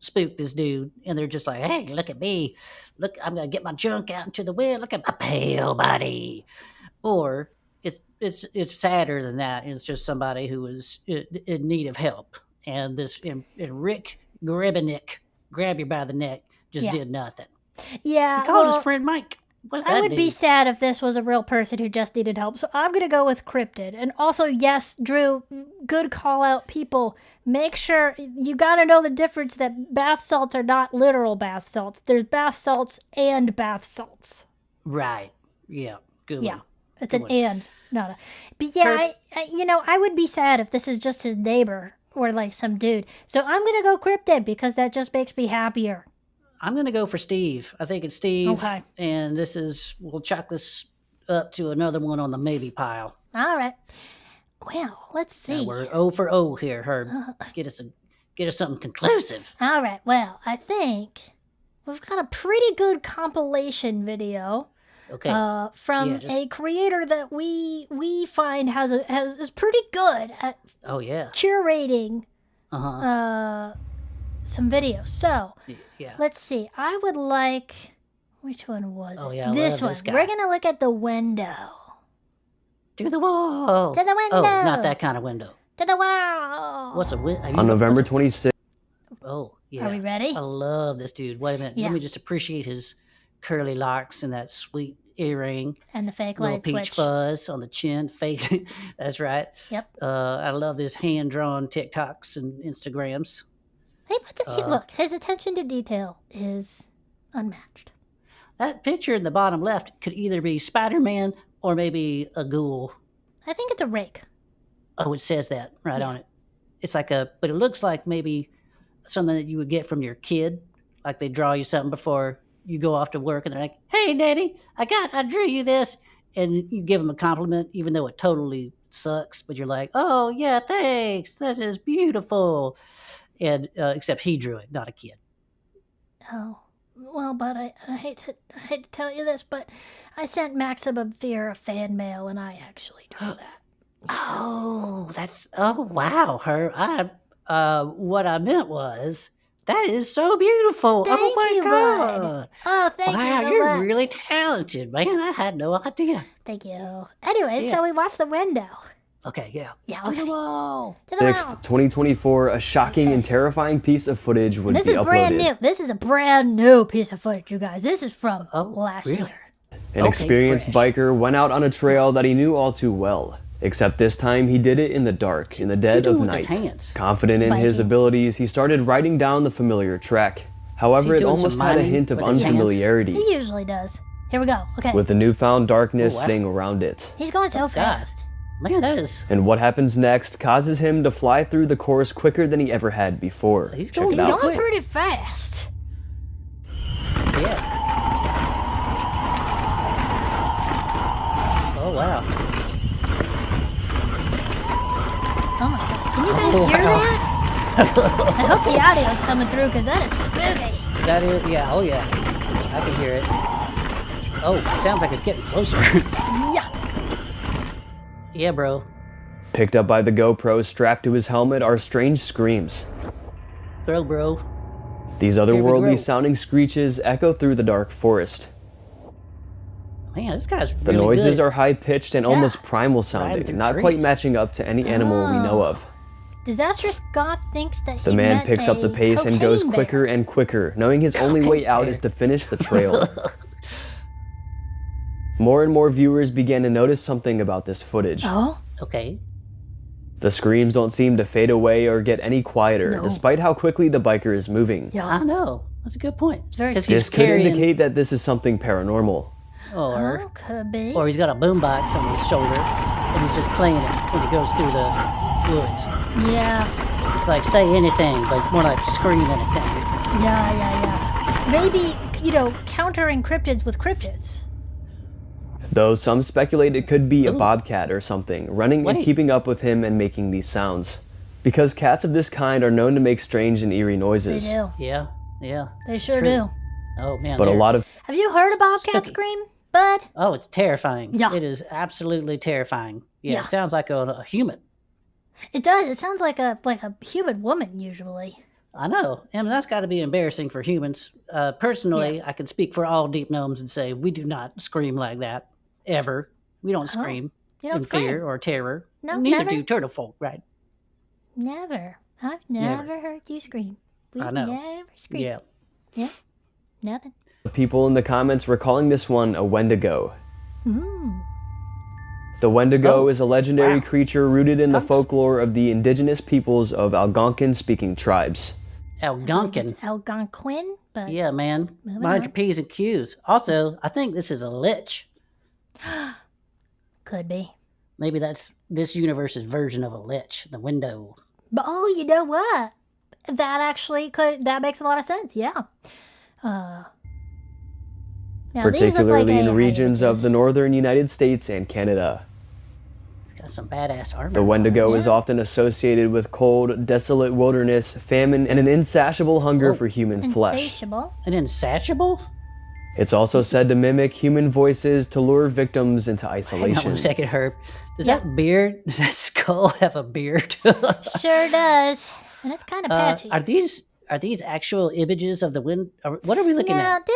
spook this dude, and they're just like, "Hey, look at me! Look, I'm gonna get my junk out into the wind. Look at my pale body." Or it's sadder than that. It's just somebody who is in need of help, and Rick Grebenik grab you by the neck just did nothing. Yeah. He called his friend Mike. What's that I would be dude? sad if this was a real person who just needed help. So I'm going to go with cryptid. And also, yes, Drew, good call out, people. Make sure you got to know the difference that bath salts are not literal bath salts. There's bath salts and bath salts. Right. Yeah. Good Yeah. one. It's Good an one. and, not a. But yeah, I would be sad if this is just his neighbor or like some dude. So I'm going to go cryptid because that just makes me happier. I'm going to go for Steve. I think it's Steve. Okay. And we'll chalk this up to another one on the maybe pile. All right. Well, let's see. Yeah, we're 0 for 0 here, Herb. Get us something conclusive. All right. Well, I think we've got a pretty good compilation video Okay. from a creator that we find is pretty good at Oh yeah. curating Uh-huh. some videos. So Yeah. let's see. I would like, which one was Oh, it? yeah, I This love one. this guy. We're gonna look at the window. To the wall. To the window. Oh, not that kind of window. To the wall. What's a window? On November 26th. Oh, Are we ready? I love this dude. Wait a minute. Yeah. Let me just appreciate his curly locks and that sweet earring. And the fake Little light peach switch. fuzz on the chin. Fake. That's right. Yep. I love this hand-drawn TikToks and Instagrams. Hey, look, his attention to detail is unmatched. That picture in the bottom left could either be Spider-Man or maybe a ghoul. I think it's a rake. Oh, it says that right on it. It's like but it looks like maybe something that you would get from your kid. Like they draw you something before you go off to work and they're like, hey, Daddy, I drew you this. And you give them a compliment, even though it totally sucks. But you're like, oh, yeah, thanks. This is beautiful. And except he drew it, not a kid. Oh, well, but I hate to tell you this, but I sent Maxim of Fear a fan mail, and I actually drew that. Oh, wow, Herb. What I meant was, that is so beautiful. Thank oh my you, God. bud. Oh, thank you Wow, so you're much. really talented, man. I had no idea. Thank you. Anyway, Yeah. so we watched the window. Okay, yeah. Yeah, To okay. the wall. To the 6th, wall. 2024, a shocking and terrifying piece of footage would This be is uploaded. brand new. This is a brand new piece of footage, you guys. This is from last really? year. An Okay, experienced fresh. biker went out on a trail that he knew all too well. Except this time he did it in the dark, in the dead doing of with night. his hands? Confident in his Biking. abilities, he started writing down the familiar track. However, it doing some almost had a mining hint of with his hands? unfamiliarity, He usually does. Here we go. Okay. with the newfound darkness Oh, wow. sitting around it. He's going so fast. Man, that is... And what happens next causes him to fly through the course quicker than he ever had before. He's Check going it out. Going quick. pretty fast. Yeah. Oh, wow. Oh my gosh. Can you guys hear wow. that? I hope the audio's coming through because that is spooky. That is... Yeah, oh, yeah. I can hear it. Oh, sounds like it's getting closer. Yeah. Yeah, bro. Picked up by the GoPro strapped to his helmet are strange screams. Bro. These Here we otherworldly grow. sounding screeches echo through the dark forest. Man, this guy's The really noises good. are high-pitched and almost primal through sounding, not quite trees. matching up to any animal we know of. Disastrous Goth thinks that he The man meant picks up the a pace and goes cocaine bear. quicker and quicker, knowing his only way out is to finish the trail. More and more viewers began to notice something about this footage. Oh? Okay. The screams don't seem to fade away or get any quieter, No. despite how quickly the biker is moving. Yeah. I know. That's a good point. It's very 'Cause he's This could carrying- indicate that this is something paranormal. Or Oh, could be. he's got a boombox on his shoulder, and he's just playing it when he goes through the woods. Yeah. It's like, say anything, but more like scream anything. Yeah. Maybe, countering cryptids with cryptids. Though some speculate it could be a bobcat or something, running and Wait. keeping up with him and making these sounds. Because cats of this kind are known to make strange and eerie They noises. do. Yeah. They It's sure true. do. Oh, man. But a they're- lot of Have you heard a bobcat Spooky. scream, bud? Oh, it's terrifying. Yeah. It is absolutely terrifying. Yeah, Yeah. it sounds like a human. It does. It sounds like a human woman usually. I know. I mean, that's got to be embarrassing for humans. Personally, I can speak for all deep gnomes and say we do not scream like that, ever. We don't scream You don't in scream. fear or terror. No, Neither never. do turtle folk, right? Never. I've never heard you scream. We I know. never scream. Yeah. Yeah. Nothing. people in the comments were calling this one a Wendigo. Mm. The Wendigo Oh, is a legendary wow. creature rooted in the That's- folklore of the indigenous peoples of Algonquin-speaking tribes. Algonquin. It's Algonquin, but Yeah, man. Moving Mind on. your P's and Q's. Also, I think this is a lich. could be. Maybe that's this universe's version of a lich, the window. But oh, you know what? That actually could. That makes a lot of sense. Yeah. Now, these look Particularly like in AI regions of images. the northern United States and Canada. It's got some badass armor. The Wendigo is Yeah. often associated with cold, desolate wilderness, famine, and an insatiable hunger Oh. for human flesh. Insatiable. An insatiable? It's also said to mimic human voices to lure victims into Hang on isolation. one second, Herb. Does Yeah. that beard, does that skull have a beard? Sure does. And it's kind of patchy. Are these actual images of the wind? What are we looking Now, at?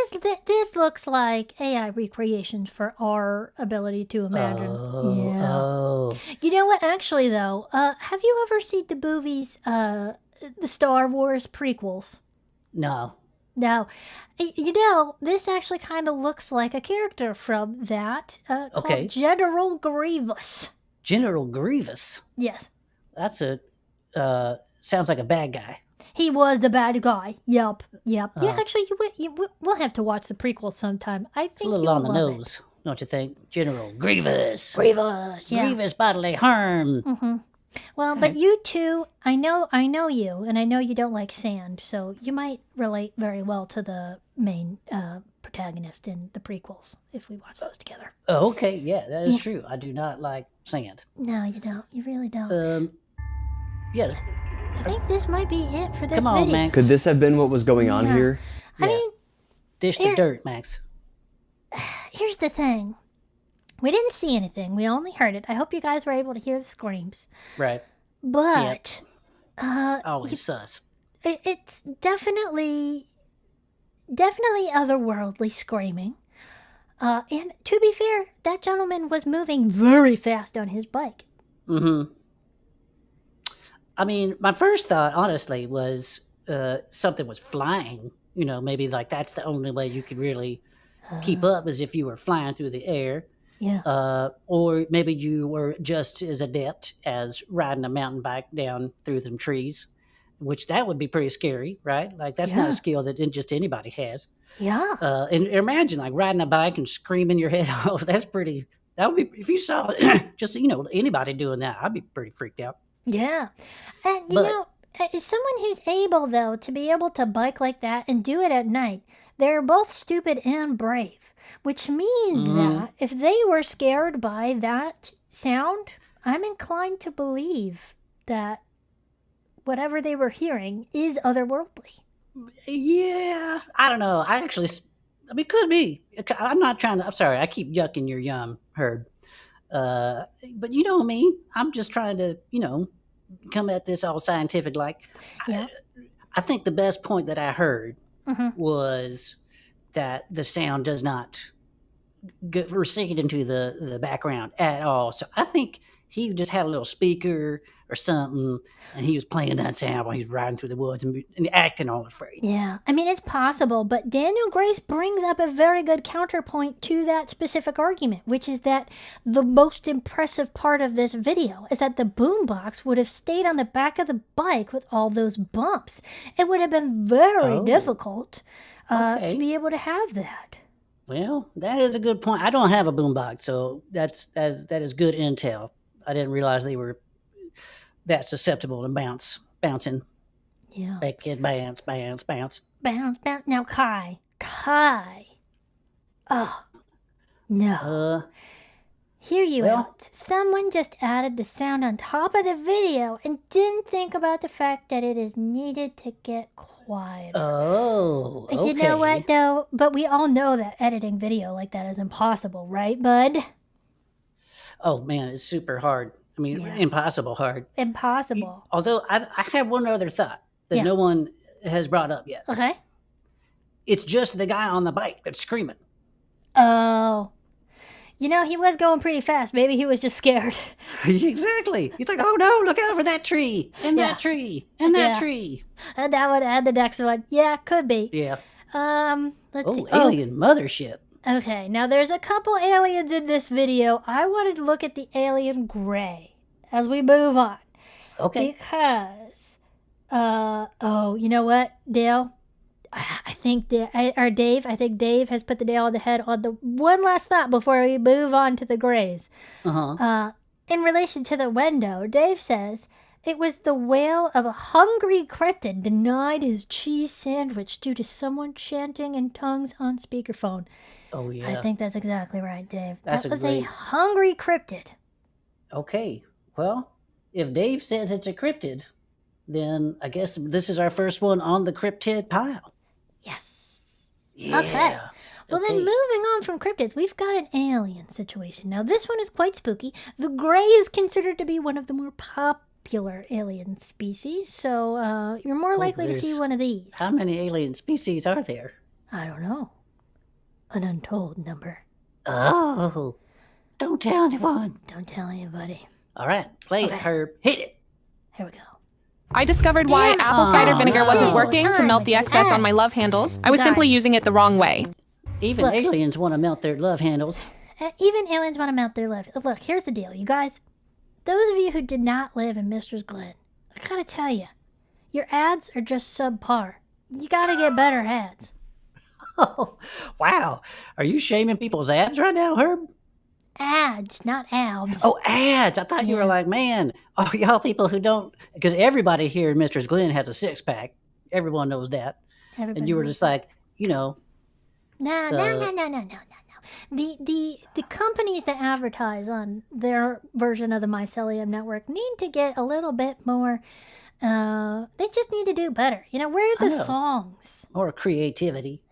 this looks like AI recreations for our ability to imagine. Yeah. Oh. You know what? Actually, though, have you ever seen the movies, the Star Wars prequels? No. No. You know, this actually kind of looks like a character from that called General Grievous. General Grievous? Yes. That's sounds like a bad guy. He was the bad guy. Yep. Yeah, actually, we'll have to watch the prequel sometime. I think It's a little on the nose, don't you think? General Grievous. Grievous, yeah. Grievous bodily harm. Mm-hmm. Well, but you two, I know you, and I know you don't like sand, so you might relate very well to the main protagonist in the prequels if we watch those together. Oh, okay, yeah, that is true. I do not like sand. No, you don't. You really don't. Yeah. I think this might be it for this Come on, video. Max. Could this have been what was going on here? I mean... Dish the dirt, Max. Here's the thing. We didn't see anything. We only heard it. I hope you guys were able to hear the screams. Right. But... Always sus. It's definitely otherworldly screaming. And to be fair, that gentleman was moving very fast on his bike. Mm-hmm. I mean, my first thought, honestly, was something was flying. You know, maybe like that's the only way you could really keep up, as if you were flying through the air. Yeah. Or maybe you were just as adept as riding a mountain bike down through some trees, which that would be pretty scary, right? Like that's not a skill that just anybody has. Yeah. And imagine like riding a bike and screaming your head off. That would be, if you saw just, anybody doing that, I'd be pretty freaked out. Yeah. And, you know, as someone who's able, though, to be able to bike like that and do it at night, they're both stupid and brave, which means that if they were scared by that sound, I'm inclined to believe that whatever they were hearing is otherworldly. Yeah. I don't know. Could be. I'm sorry, I keep yucking your yum, Herb. But you know me, I'm just trying to, come at this all scientific like. Yeah. I think the best point that I heard was that the sound does not recede into the background at all. So I think he just had a little speaker or something, and he was playing that sound while he's riding through the woods and acting all afraid. Yeah, I mean, it's possible, but Daniel Grace brings up a very good counterpoint to that specific argument, which is that the most impressive part of this video is that the boombox would have stayed on the back of the bike with all those bumps. It would have been very difficult to be able to have that. Well, that is a good point. I don't have a boombox, so that is good intel. I didn't realize they were that susceptible to bouncing. Yeah. Back kid, bounce. Bounce. Now, Kai. Oh, no. Here you are. Someone just added the sound on top of the video and didn't think about the fact that it is needed to get quieter. Oh, okay. You know what, though? But we all know that editing video like that is impossible, right, bud? Oh, man, it's super hard. I mean, impossible hard. Impossible. Although I have one other thought that no one has brought up yet. Okay. It's just the guy on the bike that's screaming. Oh. You know, he was going pretty fast. Maybe he was just scared. Exactly. He's like, oh no, look out for that tree. And that tree. And that tree. And that would add the next one. Yeah, could be. Yeah. Let's see. Alien mothership. Okay, now there's a couple aliens in this video. I wanted to look at the alien gray as we move on. Okay. Because, you know what, Dale? I think Dave has put the nail on the head on the one last thought before we move on to the grays. In relation to the window, Dave says it was the wail of a hungry cryptid denied his cheese sandwich due to someone chanting in tongues on speakerphone. Oh, yeah. I think that's exactly right, Dave. That was a hungry cryptid. Okay. Well, if Dave says it's a cryptid, then I guess this is our first one on the cryptid pile. Yes. Yeah. Okay. Well, then moving on from cryptids, we've got an alien situation. Now, this one is quite spooky. The gray is considered to be one of the more popular alien species, so you're more likely to see one of these. How many alien species are there? I don't know. An untold number. Oh. Don't tell anyone. Don't tell anybody. All right. Play it, Herb. Hit it. Here we go. I discovered why apple cider vinegar wasn't working to melt the excess on my love handles. I was simply using it the wrong way. Even aliens want to melt their love handles. Even aliens want to melt their love. Look, here's the deal, you guys. Those of you who did not live in Mistra's Glen, I gotta tell you, your ads are just subpar. You gotta get better ads. Oh, wow. Are you shaming people's abs right now, Herb? Ads, not abs. Oh, ads. I thought you were like, man, oh, y'all people who don't, because everybody here in Mistra's Glen has a six-pack. Everyone knows that. Everybody and you were knows just like, you know. No. The companies that advertise on their version of the Mycelium network need to get a little bit more, they just need to do better. You know, where are the songs? Or creativity.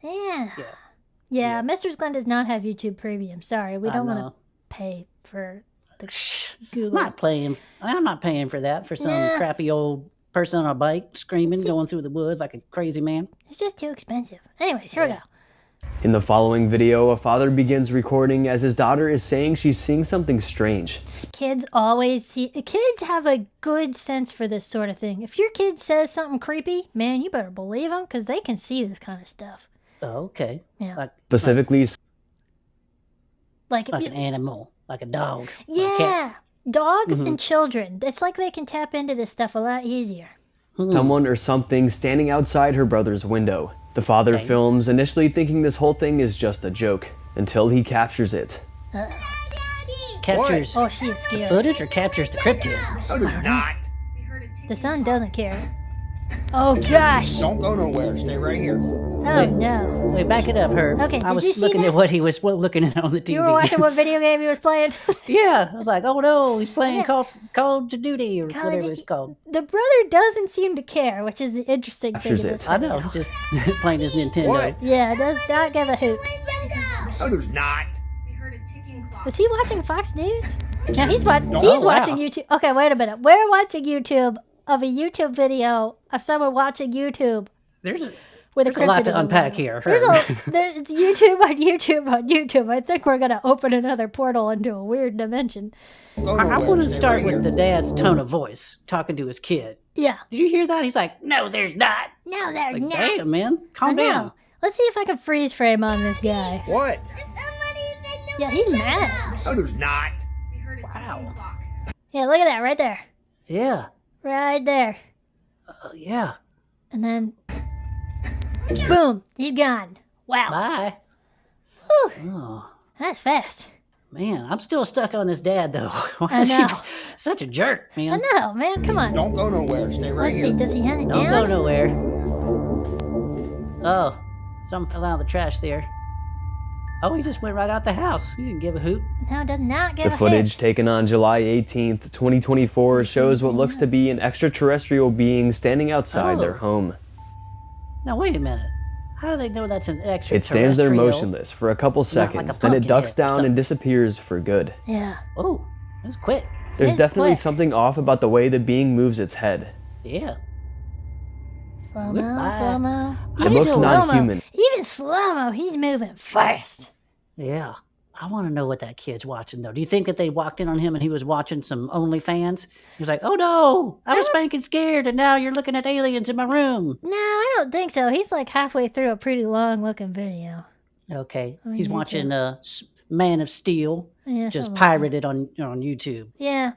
Yeah, Mistra's Glen does not have YouTube Premium. Sorry, we don't want to pay for the Google. I'm not paying for that for some crappy old person on a bike screaming, going through the woods like a crazy man. It's just too expensive. Anyways, here we go. In the following video, a father begins recording as his daughter is saying she's seeing something strange. Kids have a good sense for this sort of thing. If your kid says something creepy, man, you better believe them because they can see this kind of stuff. Oh, okay. Yeah. Specifically, like an animal, like a dog. Yeah. Dogs and children. It's like they can tap into this stuff a lot easier. Someone or something standing outside her brother's window. The father films, initially thinking this whole thing is just a joke, until he captures it. Captures oh, she is scared. Footage or captures the cryptid? No, there's not. The son doesn't care. Oh, gosh. Don't go nowhere. Stay right here. Oh, no. Wait, back it up, Herb. Okay, I was did you see looking that? at what he was looking at on the TV. You were watching what video game he was playing? Yeah, I was like, oh no, he's playing Call of Duty or whatever it's called. The brother doesn't seem to care, which is the interesting thing. Of this I know, he's just playing his Nintendo. What? Yeah, does not give a hoot. No, there's not. Was he watching Fox News? Yeah, he's watching YouTube. Okay, wait a minute. We're watching YouTube of a YouTube video of someone watching YouTube. There's a lot to unpack here. It's YouTube on YouTube on YouTube. I think we're going to open another portal into a weird dimension. I want to start with the dad's tone of voice, talking to his kid. Yeah. Did you hear that? He's like, no, there's not. No, there's like, not. Damn, man. Calm down. Let's see if I can freeze frame on this guy. What? Yeah, he's mad. No, there's not. Wow. Yeah, look at that right there. Yeah. Right there. Yeah. And then, boom, he's gone. Wow. Bye. Whew. Oh. That's fast. Man, I'm still stuck on this dad, though. Why I is he know. such a jerk, man? I know, man. Come on. Don't go nowhere. Stay right Let's here. see. Does he hunt it Don't down? go nowhere. Oh, something fell out of the trash there. Oh, he just went right out the house. He didn't give a hoot. No, does not give The a footage hoot. taken on July 18th, 2024 shows what looks to be an extraterrestrial being standing outside their home. Now, wait a minute. How do they know that's an extraterrestrial? It stands there motionless for a couple Not like a seconds, then it pumpkin ducks head or down and disappears for good. Yeah. Oh, that's quick. There's It's definitely quick. something off about the way the being moves its head. Yeah. Slow-mo, Goodbye. slow-mo. It Even looks slow-mo. non-human. Even slow-mo, he's moving fast. Yeah. I want to know what that kid's watching, though. Do you think that they walked in on him and he was watching some OnlyFans? He was like, oh no, I was spanking scared and now you're looking at aliens in my room. No, I don't think so. He's like halfway through a pretty long-looking video. Okay. Oh, He's you watching Man of Steel, Yeah, just something like pirated on YouTube. Yeah.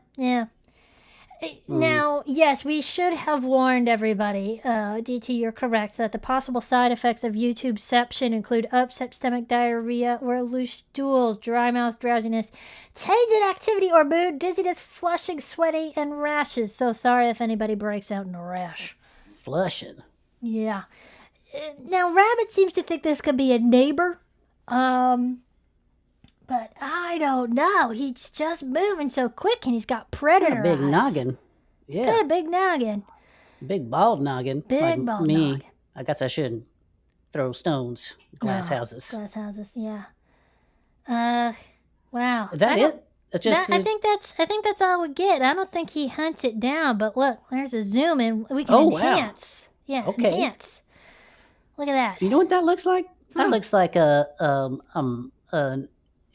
Now, yes, we should have warned everybody, DT, you're correct, that the possible side effects of YouTubeception include upset stomach, diarrhea, or loose stools, dry mouth, drowsiness, change in activity or mood, dizziness, flushing, sweating, and rashes. So sorry if anybody breaks out in a rash. Flushing. Yeah. Now, Rabbit seems to think this could be a neighbor. But I don't know. He's just moving so quick, and he's got predator Got a big eyes. noggin. He's Yeah. got a big noggin. Big bald noggin. Big like bald me. noggin. I guess I shouldn't throw stones, glass houses. Glass houses, yeah. Wow. Is that it? It's just I think that's all we get. I don't think he hunts it down, but look, there's a zoom in. We can Oh, wow. enhance. Yeah, Okay. enhance. Look at that. You know what that looks like? That looks like an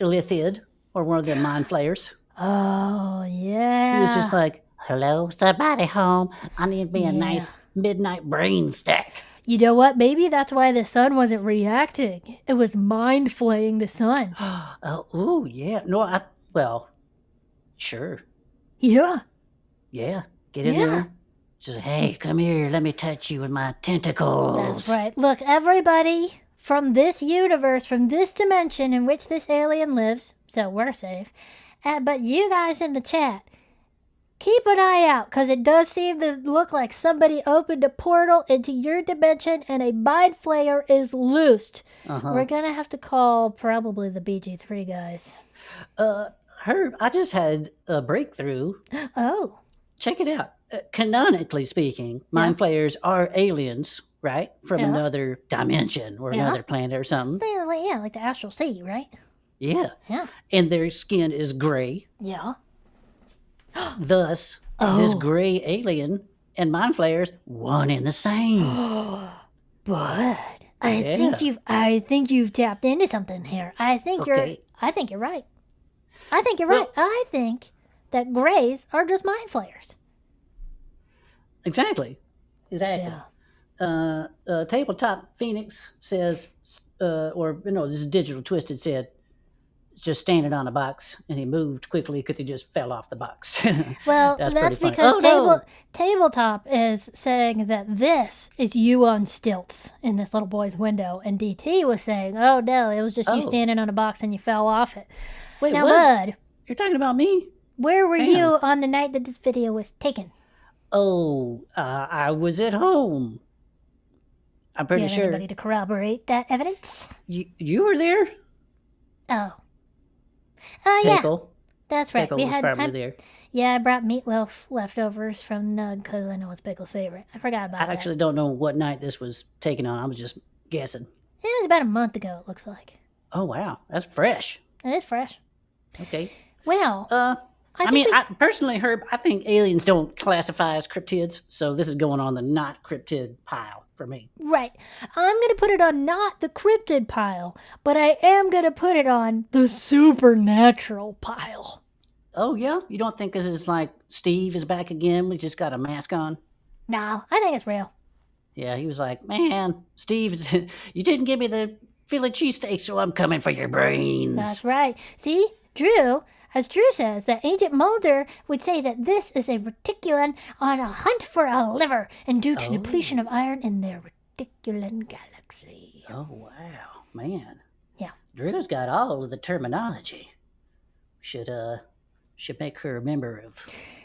illithid or one of the Mindflayers. Oh, yeah. He was just like, Hello, somebody home? I need me a nice midnight brain stack. You know what? Maybe that's why the sun wasn't reacting. It was mind flaying the sun. Oh, yeah. No, well, sure. Yeah. Yeah. Get in there. Just, hey, come here. Let me touch you with my tentacles. That's right. Look, everybody from this universe, from this dimension in which this alien lives, so we're safe. But you guys in the chat, keep an eye out, because it does seem to look like somebody opened a portal into your dimension and a mind flayer is loosed. We're going to have to call probably the BG3 guys. Herb, I just had a breakthrough. Oh. Check it out. Canonically speaking, mind flayers are aliens, right? From another dimension or another planet or something. Yeah, like the astral sea, right? Yeah. Yeah. And their skin is gray. Yeah. Thus, this gray alien and mind flayers, one and the same. But I think you've tapped into something here. I think you're right. I think you're right. I think that grays are just mind flayers. Exactly. Yeah. Tabletop Phoenix says, this is Digital Twisted said, just standing on a box, and he moved quickly because he just fell off the box. Well, that's because Tabletop is saying that this is you on stilts in this little boy's window, and DT was saying, oh no, it was just you standing on a box and you fell off it. Wait, now, what? Bud, You're talking about me? Where were you on the night that this video was taken? Oh, I was at home. I'm pretty sure. Anybody to corroborate that evidence? You were there? Oh. Pickle. Yeah. That's right. Pickle was probably there. Yeah, I brought meatloaf leftovers from Nug because I know it's Pickle's favorite. I forgot about that. I actually don't know what night this was taken on. I was just guessing. It was about a month ago, it looks like. Oh, wow. That's fresh. It is fresh. Okay. Well, I personally, Herb, I think aliens don't classify as cryptids, so this is going on the not cryptid pile for me. Right. I'm going to put it on not the cryptid pile, but I am going to put it on the supernatural pile. Oh, yeah? You don't think this is like Steve is back again? We just got a mask on? No, I think it's real. Yeah, he was like, man, Steve, you didn't give me the Philly cheesesteak, so I'm coming for your brains. That's right. See, as Drew says, that Agent Mulder would say that this is a reticulan on a hunt for a liver and due to depletion of iron in their reticulan galaxy. Oh, wow. Man. Yeah. Drew's got all of the terminology. Should make her a member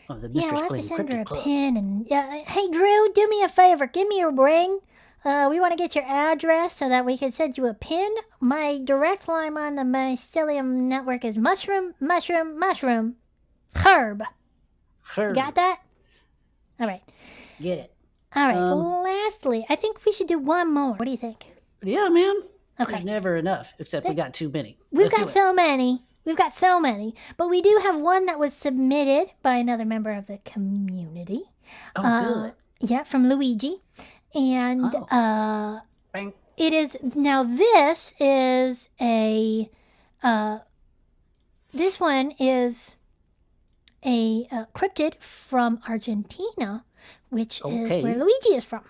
of the Mistress I'll have Glen to send her a Club. pin. And hey, Drew, do me a favor. Give me your ring. We want to get your address so that we can send you a pin. My direct line on the Mycelium network is mushroom. Herb. Got that? All right. Get it. All right. Lastly, I think we should do one more. What do you think? Yeah, man. Okay. There's never enough, except we got too many. We've got so many. But we do have one that was submitted by another member of the community. Oh, good. Yeah, from Luigi. And it is now. This is a. This one is a cryptid from Argentina, which is where Luigi is from.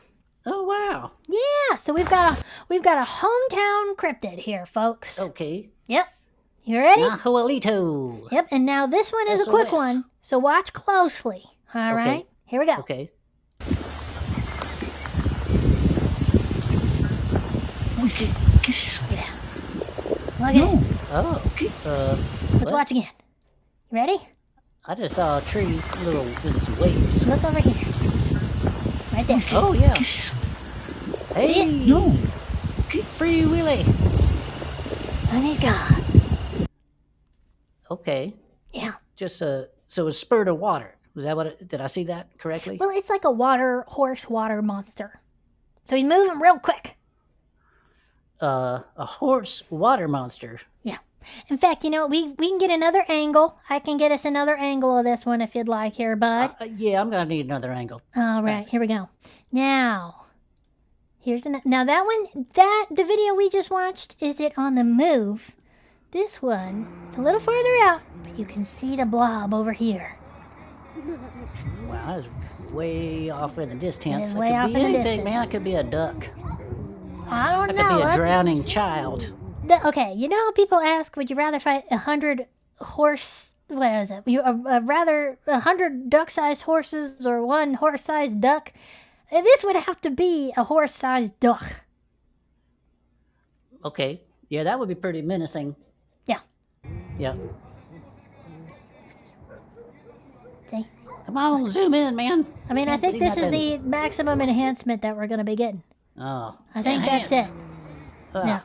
Oh wow! Yeah, so we've got a hometown cryptid here, folks. Okay. Yep. You ready? Nahuelito. Yep. And now this one is a quick one, so watch closely. All right. Here we go. Okay. ¿Qué es eso? Yeah. Look at it. Oh. Let's watch again. You ready? I just saw a tree with some waves. Look over here. Right there. Oh, yeah. ¿Qué es eso? Hey. No. Free Willy. And he's gone. Okay. Yeah. Just so a spurt of water. Was that did I see that correctly? Well, it's like a horse water monster. So he's moving real quick. A horse water monster. Yeah. In fact, we can get another angle. I can get us another angle of this one if you'd like here, bud. Yeah, I'm going to need another angle. All right, Thanks. Here we go. Now, now that one, the video we just watched, is it on the move? This one, it's a little farther out, but you can see the blob over here. Wow, that's way off in the distance. It is That way could off be in the anything, man. distance. It could be a duck. I don't It know. could be a That- drowning child. Okay, you know how people ask, would you rather fight 100 horse... What is it? Rather 100 duck-sized horses or one horse-sized duck? This would have to be a horse-sized duck. Okay. Yeah, that would be pretty menacing. Yeah. Yeah. See? Come on, zoom in, man. I mean, I Can't think see this is nothing. the maximum enhancement that we're going to be getting. Oh. I think that's it. Oh. Yeah.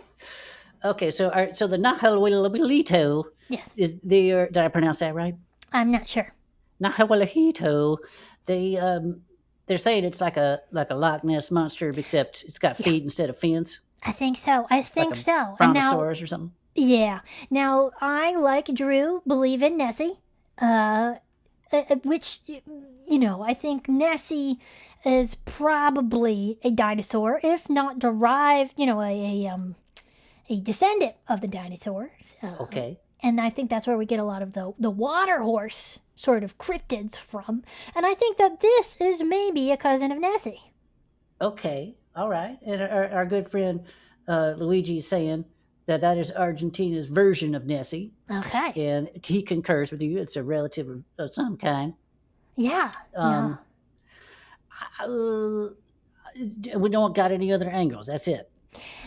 Okay, so so the Nahuelito Yes. is the did I pronounce that right? I'm not sure. Nahuelito, they're saying it's like a Loch Ness monster, except it's got feet instead of fins. I think so. I think Like a so. And now, Brontosaurus or something. yeah. Now, I, like Drew, believe in Nessie. Which, you know, I think Nessie is probably a dinosaur, if not derived, you know, a descendant of the dinosaurs. Okay. And I think that's where we get a lot of the water horse sort of cryptids from. And I think that this is maybe a cousin of Nessie. Okay. All right. And our good friend Luigi is saying that is Argentina's version of Nessie. Okay. And he concurs with you. It's a relative of some kind. Yeah. We don't got any other angles. That's it.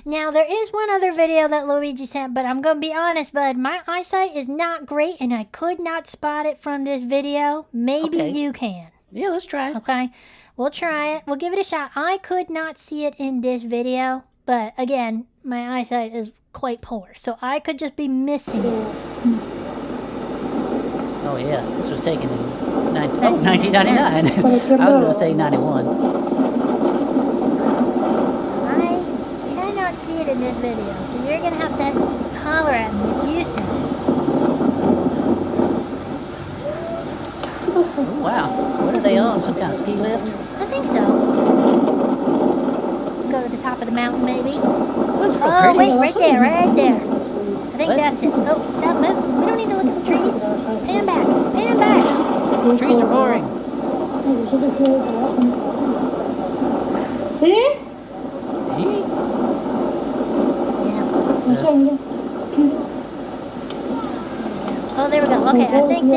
Now, there is one other video that Luigi sent, but I'm going to be honest, bud. My eyesight is not great, and I could not spot it from this video. Maybe you can. Yeah, let's try it. Okay. We'll try it. We'll give it a shot. I could not see it in this video, but again, my eyesight is quite poor, so I could just be missing it. Oh, yeah. This was taken in 1999. I was going to say 91. See it in this video, so you're gonna have to holler at me if you see it. Oh, wow. What are they on? Some kind of ski lift? I think so. Go to the top of the mountain, maybe. Oh, pretty. wait, right there. I think that's it. Oh, stop moving. We don't need to look at the trees. Pan back. The trees are roaring. Oh, there we go. Okay, I think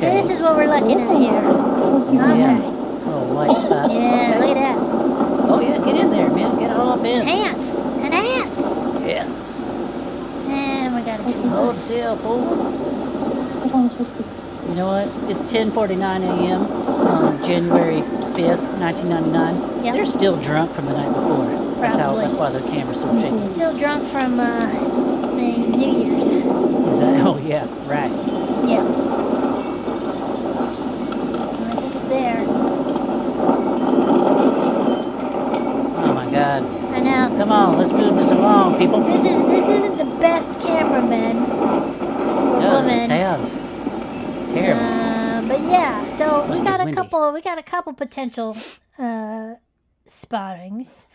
this is what we're looking at here. Okay. Yeah. Oh, white spot. Yeah, look at that. Oh, yeah, get in there, man. Get all up in. Enhance. Yeah. And we got a tree. Hold still, fool. You know what? It's 10:49 a.m. on January 5th, 1999. Yep. They're still drunk from the night before. Probably. That's why their camera's so shaky. Still drunk from the New Year's. Is that? Oh, yeah, right. Yeah. I think it's there. Oh, my God. I know. Come on, let's move this along, people. This isn't the best cameraman or woman. Sound. Terrible. But yeah, so we Must got be a windy. couple potential spottings.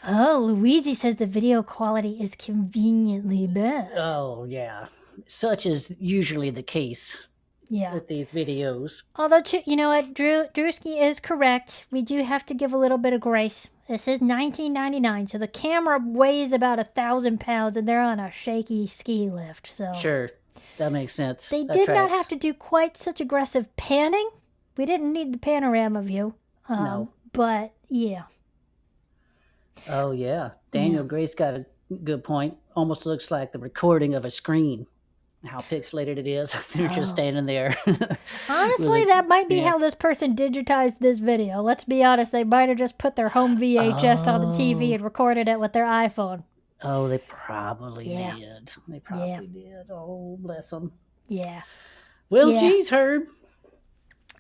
Oh, Luigi says the video quality is conveniently bad. Oh, yeah. Such is usually the case Yeah. with these videos. Although, you know what, Drewski is correct. We do have to give a little bit of grace. This is 1999, so the camera weighs about 1,000 pounds, and they're on a shaky ski lift. So Sure. That makes sense. they That did not tracks. have to do quite such aggressive panning. We didn't need the panorama view. No. But yeah. Oh, yeah. Daniel Grace got a good point. Almost looks like the recording of a screen. How pixelated it is. They're just standing there. Honestly, that might be how this person digitized this video. Let's be honest. They might have just put their home VHS on the TV and recorded it with their iPhone. Oh, they probably Yeah. did. They probably did. Oh, bless them. Yeah. Well, Yeah. geez, Herb.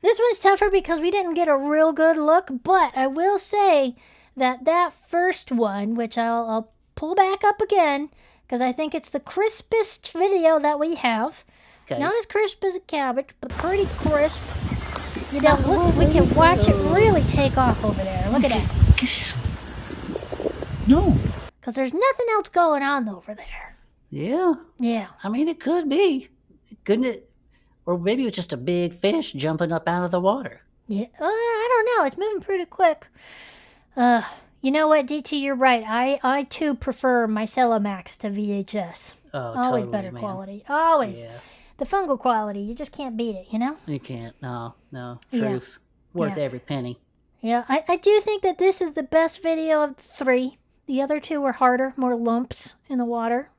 This one's tougher because we didn't get a real good look, but I will say that first one, which I'll pull back up again, because I think it's the crispest video that we have. Okay. Not as crisp as a cabbage, but pretty crisp. You know, look, we can watch it really take off over there. Look at that. No. Because there's nothing else going on over there. Yeah. Yeah. I mean, it could be. Couldn't it? Or maybe it was just a big fish jumping up out of the water. Yeah, I don't know. It's moving pretty quick. You know what, DT, you're right. I too prefer my Cellomax to VHS. Oh, Always totally, better man. quality. Always. Yeah. The fungal quality, you just can't beat it, you know? You can't. No. Yeah. Truth. Worth Yeah. every penny. Yeah, I do think that this is the best video of the three. The other two were harder, more lumps in the water.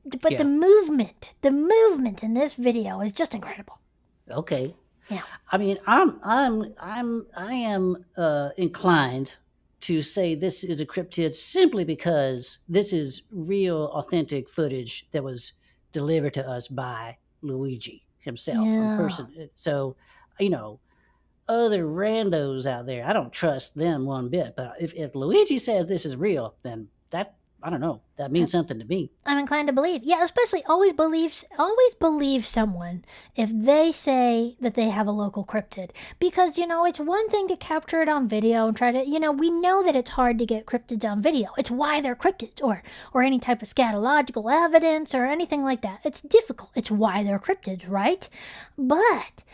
But Yeah. the movement in this video is just incredible. Okay. Yeah. I mean, I am inclined to say this is a cryptid simply because this is real, authentic footage that was delivered to us by Luigi himself in person. So, other randos out there, I don't trust them one bit. But if Luigi says this is real, then I don't know. That means something to me. I'm inclined to believe. Yeah, especially always believe someone if they say that they have a local cryptid. Because, it's one thing to capture it on video and try to, we know that it's hard to get cryptids on video. It's why they're cryptids or any type of scatological evidence or anything like that. It's difficult. It's why they're cryptids, right? But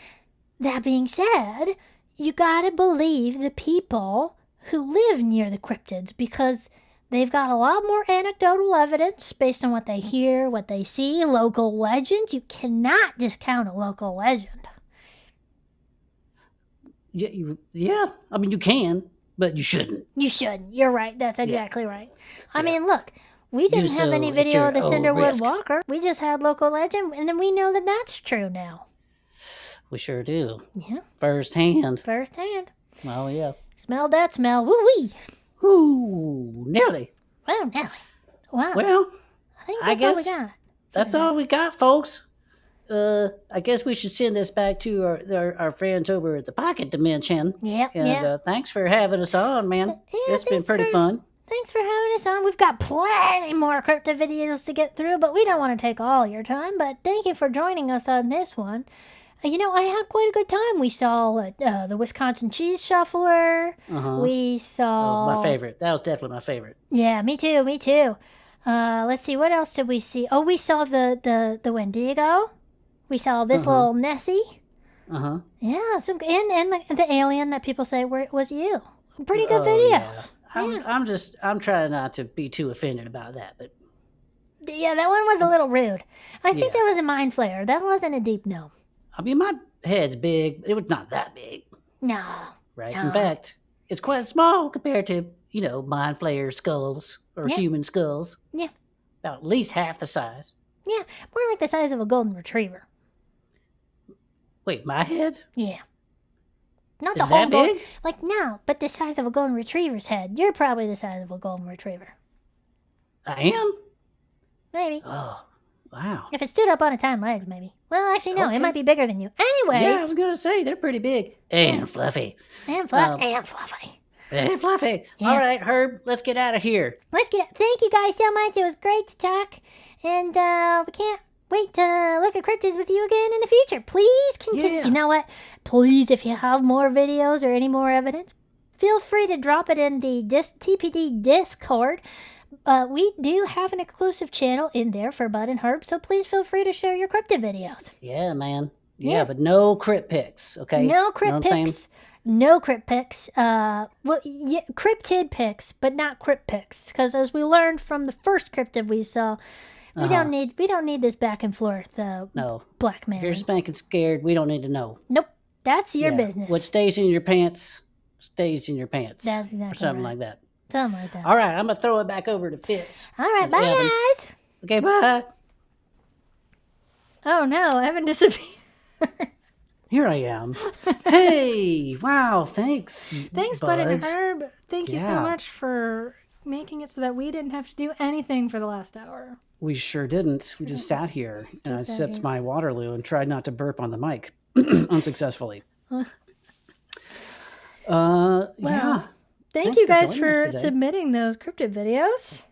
that being said, you gotta believe the people who live near the cryptids because they've got a lot more anecdotal evidence based on what they hear, what they see, local legends. You cannot discount a local legend. Yeah. I mean, you can, but you shouldn't. You shouldn't. You're right. That's exactly right. I mean, look, we didn't have any at video of the your own Cinderwood risk. Walker. We just had local legend, and then we know that that's true now. We sure do. Yeah. Firsthand. Oh, yeah. Smell that smell. Woo-wee. Ooh, nearly. Well, Nelly. Wow. Well, I think I that's all we guess got. that's all we got, folks. I guess we should send this back to our friends over at the Pocket Dimension. Yep, And yep. Thanks for having us on, man. It's been pretty fun. Thanks for having us on. We've got plenty more crypto videos to get through, but we don't want to take all your time. But thank you for joining us on this one. I had quite a good time. We saw the Wisconsin Cheese Shuffler. We saw... my favorite. That was definitely my favorite. Yeah, me too. Let's see, what else did we see? Oh, we saw the Wendigo. We saw this little Nessie. Yeah, and the alien that people say was you. Pretty good videos. Yeah. I'm trying not to be too offended about that, but yeah, that one was a little rude. I think that was a mind flayer. That wasn't a deep gnome. I mean, my head's big, but it was not that big. No. Right? No. In fact, it's quite small compared to, mind flayer skulls or human skulls. Yeah. About at least half the size. Yeah, more like the size of a golden retriever. Wait, my head? Yeah. Not Is the whole that golden... big? No, but the size of a golden retriever's head. You're probably the size of a golden retriever. I am? Maybe. Oh, wow. If it stood up on its hind legs, maybe. Well, actually, no. Okay. It might be bigger than you. Anyways. Yeah, I was going to say, they're pretty big. And fluffy. And fluffy. And fluffy. Yeah. All right, Herb, let's get out of here. Thank you guys so much. It was great to talk. And we can't wait to look at cryptids with you again in the future. Please continue. Yeah. You know what? Please, if you have more videos or any more evidence, feel free to drop it in the TPD Discord. We do have an exclusive channel in there for Bud and Herb, so please feel free to share your cryptid videos. Yeah, man. Yeah, but no crypt pics, okay? No crypt You know what I'm pics. saying? No crypt pics. Cryptid pics, but not crypt pics. Because as we learned from the first cryptid we saw, we don't need this back and forth No. blackmail. If you're spanking scared, we don't need to know. Nope. That's your Yeah. business. What stays in your pants stays in your pants. That's exactly or something right. like that. Something like that. All right, I'm going to throw it back over to Fitz. All right, and bye Evan. guys. Okay, bye. Oh no, Evan disappeared. Here I am. Hey, wow, thanks. Thanks, Bud and buds. Herb. Thank you so Yeah. much for making it so that we didn't have to do anything for the last hour. We sure didn't. We just sat here and I Just sat sipped here. my Waterloo and tried not to burp on the mic unsuccessfully. Yeah. Thank Thanks you for guys joining us for today. submitting those cryptid videos.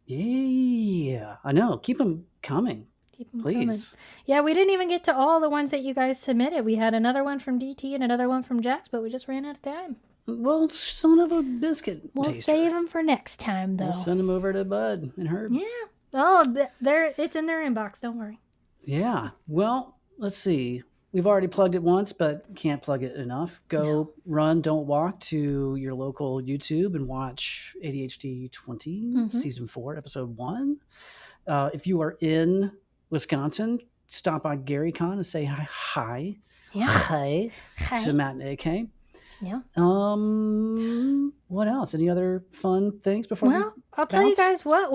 Yeah. I know. Keep them coming. Keep 'em Please. coming. Yeah, we didn't even get to all the ones that you guys submitted. We had another one from DT and another one from Jax, but we just ran out of time. Well, son of a biscuit. We'll taster. save them for next time, though. We'll send them over to Bud and Herb. Yeah. Oh, it's in their inbox. Don't worry. Yeah. Well, let's see. we've already plugged it once, but can't plug it enough. Go run, don't walk to your local YouTube and watch ADHD 20, Season 4, Episode 1. If you are in Wisconsin, stop by GaryCon and say hi. Yeah. Hi. To Matt and AK. Yeah. What else? Any other fun things before I'll tell you guys what.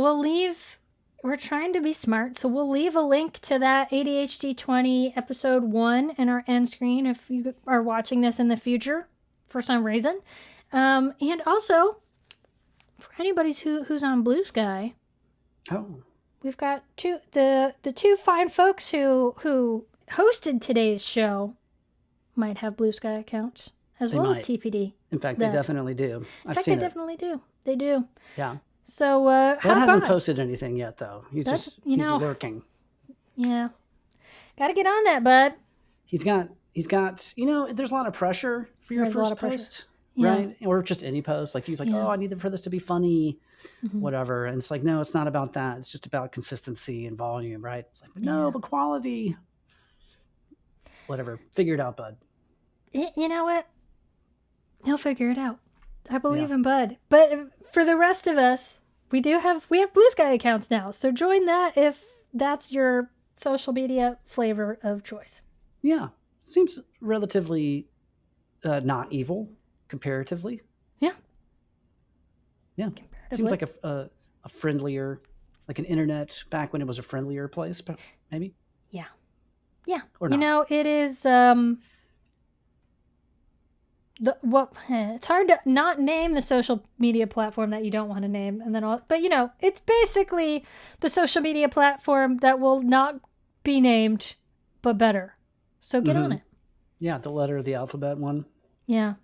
We're trying to be smart, so we'll leave a link to that ADHD 20 episode 1 in our end screen if you are watching this in the future for some reason. And also, for anybody who's on Bluesky, we've got the two fine folks who hosted today's show might have Bluesky accounts as well as TPD. In fact, they definitely do. I've seen it. Definitely do. They do. Yeah. So, Bud hasn't posted anything yet, though. He's he's lurking. Yeah. Got to get on that, Bud. He's got, there's a lot of pressure for your first post, right? Or just any post. Like, he's like, I need for this to be funny, whatever. And it's like, no, it's not about that. It's just about consistency and volume, right? It's like, no, but quality. Whatever. Figure it out, Bud. You know what? He'll figure it out. I believe in Bud. But for the rest of us, we have Bluesky accounts now. So join that if that's your social media flavor of choice. Yeah. Seems relatively not evil comparatively. Yeah. Yeah. Seems like a friendlier, like an internet back when it was a friendlier place, but maybe. Yeah. Yeah. Or not. It is it's hard to not name the social media platform that you don't want to name, and then but it's basically the social media platform that will not be named but better. So get on it. Yeah, the letter of the alphabet one. Yeah.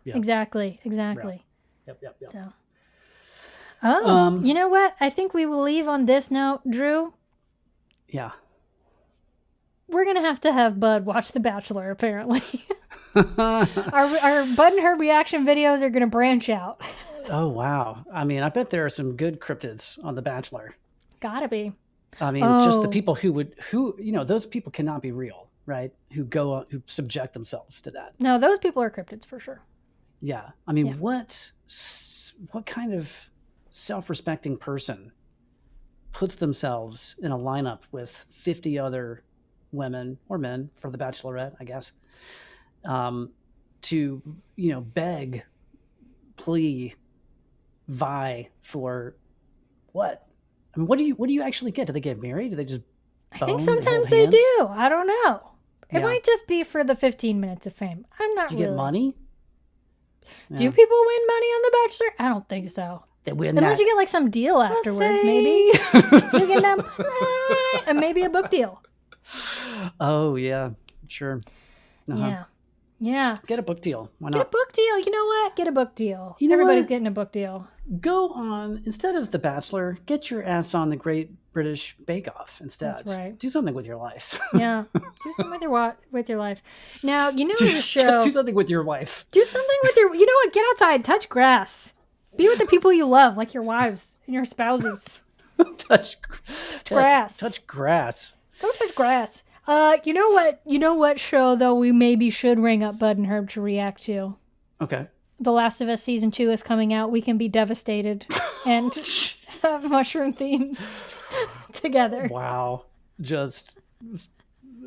Exactly. Yep. So you know what? I think we will leave on this note, Drew. Yeah. We're gonna have to have Bud watch The Bachelor, apparently. Our Bud and Herb reaction videos are going to branch out. Oh, wow. I mean, I bet there are some good cryptids on The Bachelor. Gotta be. I mean, just the people who those people cannot be real, right? Who subject themselves to that. No, those people are cryptids for sure. Yeah. I mean, what kind of self-respecting person puts themselves in a lineup with 50 other women or men for The Bachelorette, I guess, to beg, plea, vie for what? I mean, what do you actually get? Do they get married? Do they just I think sometimes they do. I don't know. It might just be for the 15 minutes of fame. I'm not really. Do you get money? Do people win money on The Bachelor? I don't think so. They win unless you get like some deal afterwards, maybe. You get them, and maybe a book deal. Oh yeah, sure. Yeah. Get a book deal. Why not? Get a book deal. You know what? Get a book deal. You know Everybody's what? getting a book deal. Go on, instead of The Bachelor, get your ass on the Great British Bake Off instead. That's right. Do something with your life. Yeah. Do something with your life. Now, the show. Do something with your wife. Do something with your. You know what? Get outside. Touch grass. Be with the people you love, like your wives and your spouses. Touch grass. Touch grass. Go touch grass. You know what show though we maybe should ring up Bud and Herb to react to? Okay. The Last of Us Season 2 is coming out. We can be devastated and have mushroom theme together. Wow. Just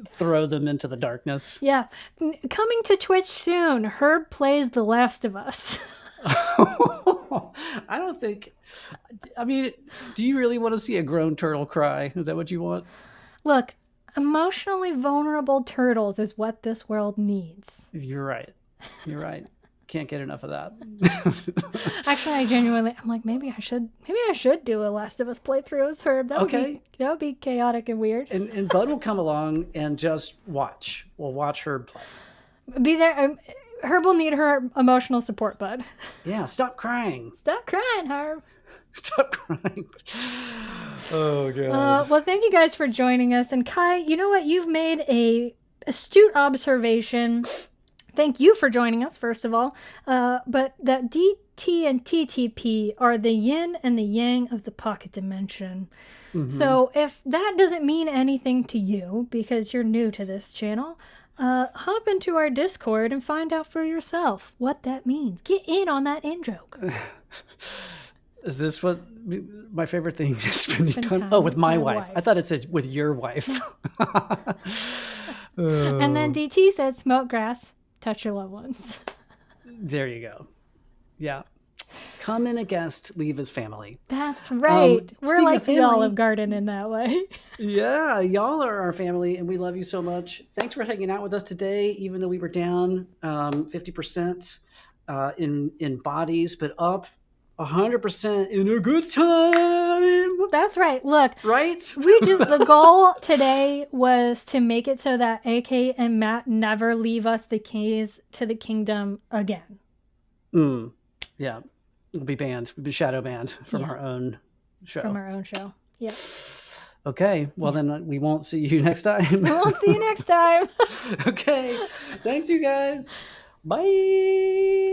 throw them into the darkness. Yeah. Coming to Twitch soon. Herb plays The Last of Us. I don't think. I mean, do you really want to see a grown turtle cry? Is that what you want? Look, emotionally vulnerable turtles is what this world needs. You're right. Can't get enough of that. Actually, I'm like, maybe I should do a Last of Us playthrough as Herb. That would be chaotic and weird. And Bud will come along and just watch. We'll watch Herb play. Be there. Herb will need her emotional support, Bud. Yeah, stop crying. Stop crying, Herb. Stop crying. Oh, God. Well, thank you guys for joining us. And Kai, you know what? You've made a astute observation. Thank you for joining us, first of all. But that DT and TTP are the yin and the yang of the pocket dimension. Mm-hmm. So if that doesn't mean anything to you because you're new to this channel, hop into our Discord and find out for yourself what that means. Get in on that in-joke. Is this what my favorite thing is spending Spend time? time Oh, with my with my wife. wife. I thought it said with your wife. And then DT said, smoke grass, touch your loved ones. There you go. Yeah. Come in a guest, leave his family. That's right. We're speaking like of the family- Olive Garden in that way. Yeah, y'all are our family, and we love you so much. Thanks for hanging out with us today, even though we were down 50% in bodies, but up 100% in a good time. That's right. Look, right? The goal today was to make it so that AK and Matt never leave us the keys to the kingdom again. Yeah. We'll be banned. We'll be shadow banned from our own show. From our own show. Yeah. Okay. Well, then we won't see you next time. We'll see you next time. Okay. Thanks, you guys. Bye.